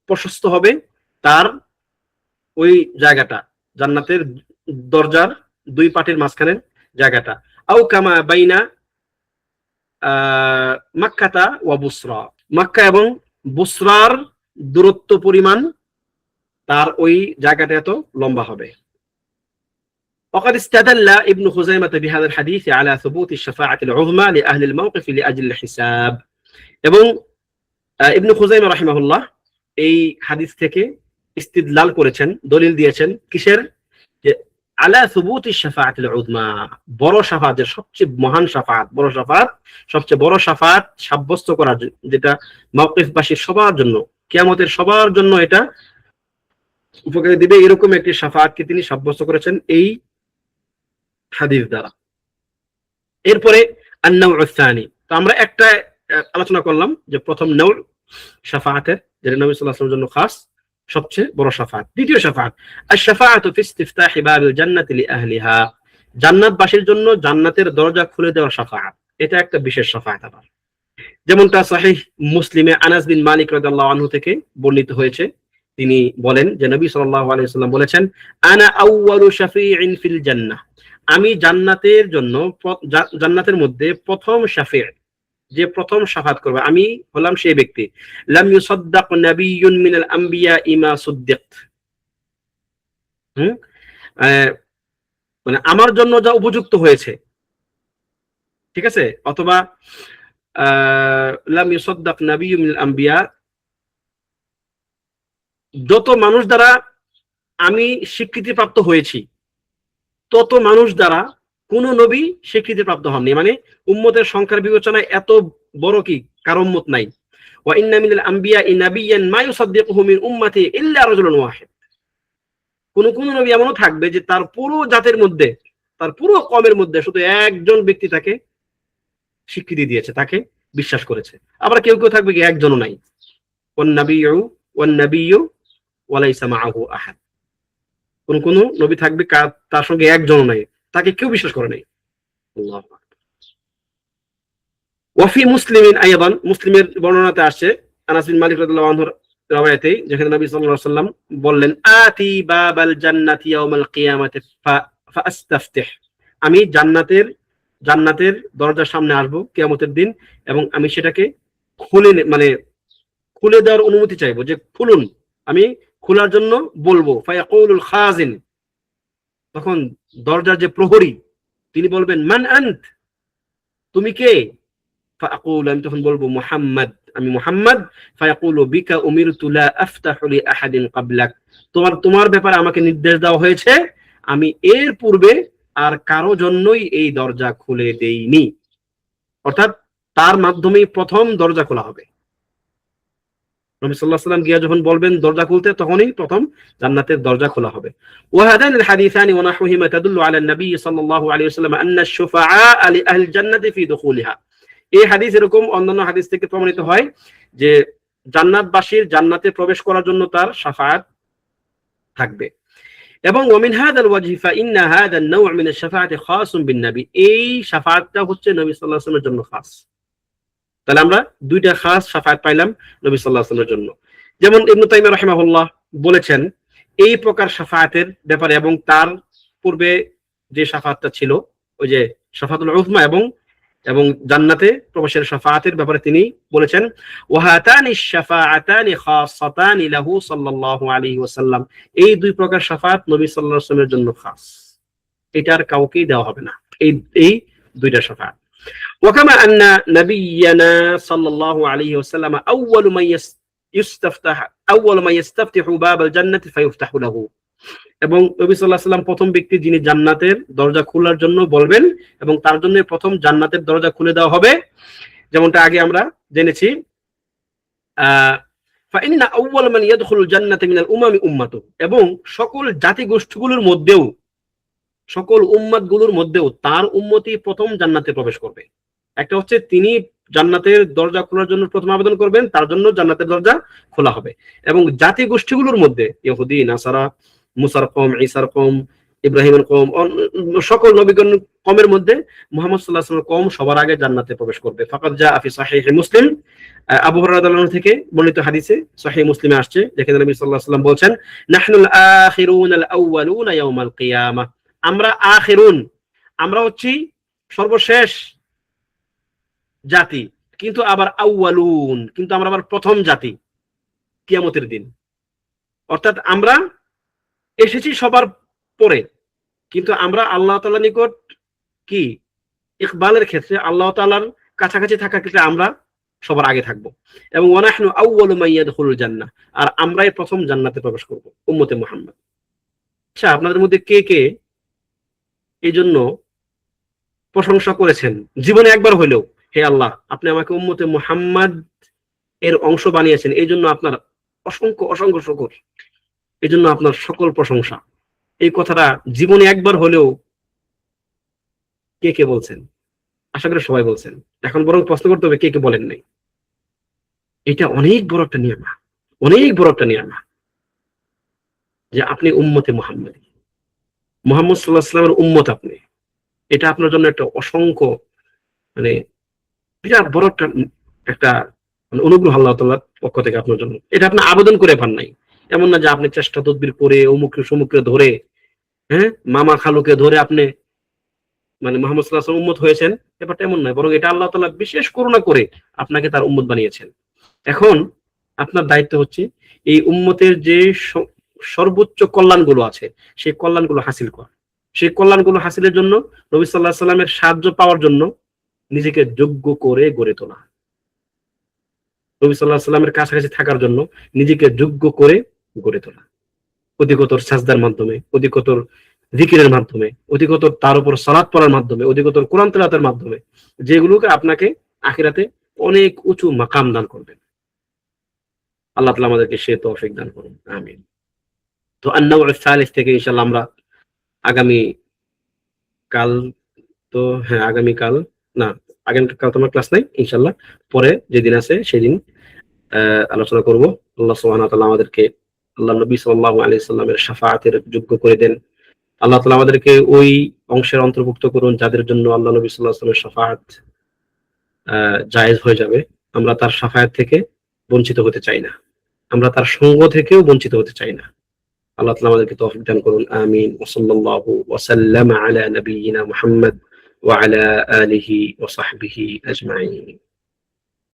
প্রশস্ত হবে তার ওই জায়গাটা, জান্নাতের দরজার দুই পাটের মাঝখানের জায়গাটা। আও কামা বাইনা মাক্কাতা ওয়া বুসরা, মক্কা এবং বুসরার দূরত্ব পরিমাণ তার ওই জায়গাটা এত লম্বা হবে। وقد استدل ابن خزيمة بهذا الحديث على ثبوت الشفاعة العظمى لأهل الموقف لأجل الحساب, এবং ইবনে খুজাইমা রাহিমাহুল্লাহ এই হাদিস থেকে ইস্তিদলাল করেছেন, দলিল দিয়েছেন কিসের, যে আলা সুবুতি শাফাআতিল উযমা, বড় শাফাআত, সবচেয়ে মহান শাফাআত, বড় শাফাআত, সবচেয়ে বড় শাফাআত সাব্যস্ত করার যেটা মাওকিফবাসীর সবার জন্য, কিয়ামতের সবার জন্য এটা উপকারী দিবে, এরকম একটি শাফাআতকে তিনি সাব্যস্ত করেছেন এই হাদিস দ্বারা। এরপরে আন-নাওউ আস-সানি, তো আমরা একটা আলোচনা করলাম যে প্রথম নাওউ শাফাআতের, যেটা নবী সাল্লাল্লাহু আলাইহি ওয়াসাল্লামের জন্য খাস, সবচেয়ে বড় শাফাআত। দ্বিতীয় শাফাআত আশ-শাফাআতু ফি ইস্তিফতাহি বাবিল জান্নাতি লিআহলিহা, জান্নাতবাসীর জন্য জান্নাতের দরজা খুলে দেওয়ার শাফাআত, এটা একটা বিশেষ শাফাআত। আবার যেমনটা সহিহ মুসলিমে আনাস বিন মালিক রাদিয়াল্লাহু আনহু থেকে বর্ণিত হয়েছে, তিনি বলেন যে নবী সাল্লাল্লাহু আলাইহি ওয়াসাল্লাম বলেছেন, আনা আউয়ালু শাফিইন ফিল জান্নাহ, আমি জান্নাতের জন্য, জান্নাতের মধ্যে প্রথম শাফি', যে প্রথম শাফাত করবে, আমি হলাম সেই ব্যক্তি। লাম ইউসাদ্দাক নাবিয়্যুন মিনাল আম্বিয়া ইমা সুদ্দিকত, মানে আমার জন্য যা উপযুক্ত হয়েছে, ঠিক আছে, অথবা লাম ইউসাদ্দাক নাবিয়্যুন মিনাল আম্বিয়া, যত মানুষ দ্বারা আমি স্বীকৃতিপ্রাপ্ত হয়েছি তত মানুষ দ্বারা কোন নবী স্বীকৃতিপ্রাপ্ত হননি, মানে উম্মতের সংখ্যার বিবেচনায় এত বড় কি কারো উম্মত নাই। ওয়া ইন্না মিনাল আম্বিয়া নাবিয়্যান মা ইউসাদ্দিকুহু মিন উম্মতি ইল্লা রাজুলুন ওয়াহিদ, কোন নবী এমনও থাকবে যে তার পুরো জাতের মধ্যে, তার পুরো কওমের মধ্যে শুধু একজন ব্যক্তি তাকে স্বীকৃতি দিয়েছে, তাকে বিশ্বাস করেছে। আবার কেউ কেউ থাকবে কি একজনও নাই, ওয়ান নাবিয়্যু ওয়া লাইসা মাআহু আহাদ, কোন নবী থাকবে তার সঙ্গে একজনও নাই, তাকে কেউ বিশ্বাস করে নাই। আল্লাহু আকবার। ওয়াফি মুসলিমিন আইয়াদান, মুসলিমের বর্ণনাতে আসছে আনাস বিন মালিক রাদিয়াল্লাহু আনহুর রাওয়ায়াতে, যেখানে নবী সাল্লাল্লাহু আলাইহি ওয়াসাল্লাম বললেন, আতি বাবাল জান্নাতি ইয়াউমাল কিয়ামাতি ফাআস্তাফতিহ, আমি জান্নাতের দরজার সামনে আসব কিয়ামতের দিন, এবং আমি সেটাকে খুলে দেওয়ার অনুমতি চাইবো, যে খুলুন, আমি খোলার জন্য বলবো। ফায়াকুলুল খাজিন, তখন দরজার যে প্রহরী তিনি বলবেন, মান আন্ত, তুমি কে? ফাআকুল, আমি তখন বলবো মুহাম্মদ, আমি মুহাম্মদ। ফায়াকুলু বিকা উমিরতু লা আফতাহু লি আহাদিন ক্বাবলাক, তোমার ব্যাপারে আমাকে নির্দেশ দেওয়া হয়েছে, আমি এর পূর্বে আর কারো জন্যই এই দরজা খুলে দেইনি, অর্থাৎ তার মাধ্যমেই প্রথম দরজা খোলা হবে। নবী সাল্লাল্লাহু আলাইহি ওয়াসাল্লাম গিয়া যখন বলবেন দরজা খুলতে, তখনই প্রথম জান্নাতের দরজা খোলা হবে। ওয়াহাদান আল হাদিসানি ওয়া নাহউহিমা তাদুল্লু আলা নবী সাল্লাল্লাহু আলাইহি ওয়াসাল্লাম আন্না আশ-শুফাআ লি আহলি জান্নাতি ফি দুখুলিহা, এই হাদিস এরকম অন্যান্য হাদিস থেকে প্রমাণিত হয় যে জান্নাতবাসীর জান্নাতে প্রবেশ করার জন্য তার শাফাআত থাকবে। এবং ওমিন হাদাল ওয়াজহি ফাইন্না হাদা আন-নাও' মিন আশ-শাফাআতি খাসুন বিন নবী, এই শাফাআতটা হচ্ছে নবী সাল্লাল্লাহু আলাইহি ওয়াসাল্লামের জন্য খাস। তাহলে আমরা দুইটা খাস শাফাআত পাইলাম নবী সাল্লাল্লাহু আলাইহি ওয়াসাল্লামের জন্য। যেমন ইবনে তাইমিয়া রাহিমাহুল্লাহ বলেছেন এই প্রকার শাফাআতের ব্যাপারে, এবং তার পূর্বে যে শাফাআতটা ছিল, ওই যে শাফাআতুল উযমা এবং জান্নাতে প্রবেশের শাফাআতের ব্যাপারে তিনি বলেছেন, ওয়াহাতানি শাফাআতানি খাসাতানি লাহু সাল্লাল্লাহু আলাইহি ওয়াসাল্লাম, এই দুই প্রকার শাফাআত নবী সাল্লাল্লাহু আলাইহি ওয়াসাল্লামের জন্য খাস, এটার কাউকেই দেওয়া হবে না, এই দুইটা শাফাআত। وكما أن نبينا صلى الله عليه وسلم أول من يستفتح باب الجنة فيفتح له, এবং নবী সাল্লাল্লাহু আলাইহি ওয়াসাল্লাম প্রথম ব্যক্তি যিনি জান্নাতের দরজা খোলার জন্য বলবেন, এবং তার জন্য প্রথম জান্নাতের দরজা খুলে দেওয়া হবে, যেমনটা আগে আমরা জেনেছি। فإن أول من يدخل الجنة من الأمم أمته, এবং সকল জাতিগোষ্ঠীগুলোর মধ্যেও, সকল উম্মতগুলোর মধ্যেও তার উম্মতই প্রথম জান্নাতে প্রবেশ করবে। একটা হচ্ছে তিনি জান্নাতের দরজা খোলার জন্য প্রথম আবেদন করবেন, তার জন্য জান্নাতের দরজা খোলা হবে। এবং জাতি গোষ্ঠীগুলোর মধ্যে ইহুদি, নাসারা, মুসার কওম, ঈসার কওম, ইব্রাহিমের কওম, সকল নবীগণ কওমের মধ্যে মুহাম্মদ সাল্লাল্লাহু আলাইহি ওয়াসাল্লাম কওম সবার আগে জান্নাতে প্রবেশ করবে। ফাকাদ জাআ ফি সহিহ মুসলিম, আবু হুরায়রা রাদিয়াল্লাহু আনহু থেকে বর্ণিত হাদিসে সহিহ মুসলিমে আসছে, যেখানে নবী সাল্লাল্লাহু আলাইহি ওয়াসাল্লাম বলেন, নাহনুল আখিরুন আল আউয়ালুনা ইয়াউমাল কিয়ামাহ, আমরা আখিরুন, আমরা হচ্ছি সর্বশেষ জাতি, কিন্তু আবার আউয়ালুন, কিন্তু আমরা আবার প্রথম জাতি কিয়ামতের দিন। অর্থাৎ আমরা এসেছি সবার পরে, কিন্তু আমরা আল্লাহ তাআলার নিকট কি ইকবালের ক্ষেত্রে, আল্লাহ তাআলার কাছাকাছি থাকার ক্ষেত্রে আমরা সবার আগে থাকবো। এবং ওয়া নাহনু আউয়ালু মান ইয়াদখুলুল জান্নাহ, আর আমরাই প্রথম জান্নাতে প্রবেশ করব উম্মতে মুহাম্মদ। আচ্ছা, আপনাদের মধ্যে কে কে এই জন্য প্রশংসা করেছেন জীবনে একবার হইলেও, হে আল্লাহ আপনি আমাকে উম্মতে মুহাম্মদ এর অংশ বানিয়েছেন, এই জন্য আপনার অসংখ্য অসংখ্য শুকর, এই জন্য আপনার সকল প্রশংসা। এই কথাটা জীবনে একবার হলেও কে কে বলছেন? আশা করি সবাই বলছেন। এখন বরং প্রশ্ন করতে হবে কে কে বলেন নাই। এটা অনেক বড় একটা নিয়ামত, অনেক বড় একটা নিয়ামত যে আপনি উম্মতে মুহাম্মদ, মুহাম্মদ সাল্লাল্লাহু আলাইহি ওয়াসাল্লামের উম্মত আপনি। এটা আপনার জন্য একটা অসংখ্য মানে বিরাট বড় একটা অনুগ্রহ আল্লাহ তাআলার পক্ষ থেকে আপনার জন্য। এটা আপনি আবেদন করে পান নাই, এমন না যে আপনি চেষ্টা তদবির করে অমুকে সমুখে ধরে, হ্যাঁ মামা খালুকে ধরে আপনি মানে মুহাম্মদ সাল্লাল্লাহু আলাইহি ওয়াসাল্লাম উম্মত হয়েছেন, ব্যাপারটা এমন নয়, বরং এটা আল্লাহ তাআলা বিশেষ করুণা করে আপনাকে তার উম্মত বানিয়েছেন। এখন আপনার দায়িত্ব হচ্ছে এই উম্মতের যে সর্বোচ্চ কল্যাণগুলো আছে সেই কল্যাণগুলো হাসিল করা। সেই কল্যাণগুলো হাসিলের জন্য নবী সাল্লাল্লাহু আলাইহি সাল্লামের সাহায্য পাওয়ার জন্য নিজেকে যোগ্য করে গড়ে তোলা, নবী সাল্লাল্লাহু আলাইহি সাল্লামের কাছাকাছি থাকার জন্য নিজেকে যোগ্য করে গড়ে তোলা, অধিকতর সাজদার মাধ্যমে, অধিকতর জিকিরের মাধ্যমে, অধিকতর তার উপর সালাত পড়ার মাধ্যমে, অধিকতর কোরআন তেলাওয়াতের মাধ্যমে, যেগুলোকে আপনাকে আখিরাতে অনেক উঁচু মাকাম দান করবে। আল্লাহ তাআলা আমাদেরকে সে তৌফিক দান করুন, আমিন। তো আন-নাওউ আস-সালিস থেকে ইনশাআল্লাহ আমরা আগামী কাল, তো হ্যাঁ আগামীকাল না, আগামীকাল তোমার ক্লাস নাই, ইনশাআল্লাহ পরে যেদিন আছে সেদিন আলোচনা করব। আল্লাহ সুবহানাহু ওয়া তাআলা আমাদেরকে আল্লাহ নবী সাল্লাল্লাহু আলাইহি সাল্লামের শাফাআতের যোগ্য করে দেন। আল্লাহ তাআলা আমাদেরকে ওই অংশের অন্তর্ভুক্ত করুন যাদের জন্য আল্লাহ নবী সাল্লাল্লাহু আলাইহি সাল্লামের শাফাআত জায়েজ হয়ে যাবে। আমরা তার শাফাআত থেকে বঞ্চিত হতে চাই না, আমরা তার সঙ্গ থেকেও বঞ্চিত হতে চাই না। আল্লাহ তাআলা আমাদেরকে তৌফিক দান করুন, আমিন। ওয়া সাল্লাল্লাহু ওয়া সাল্লামা আলা নাবিয়িনা মুহাম্মদ ওয়া আলা আলিহি ওয়া সাহবিহি আজমাইন।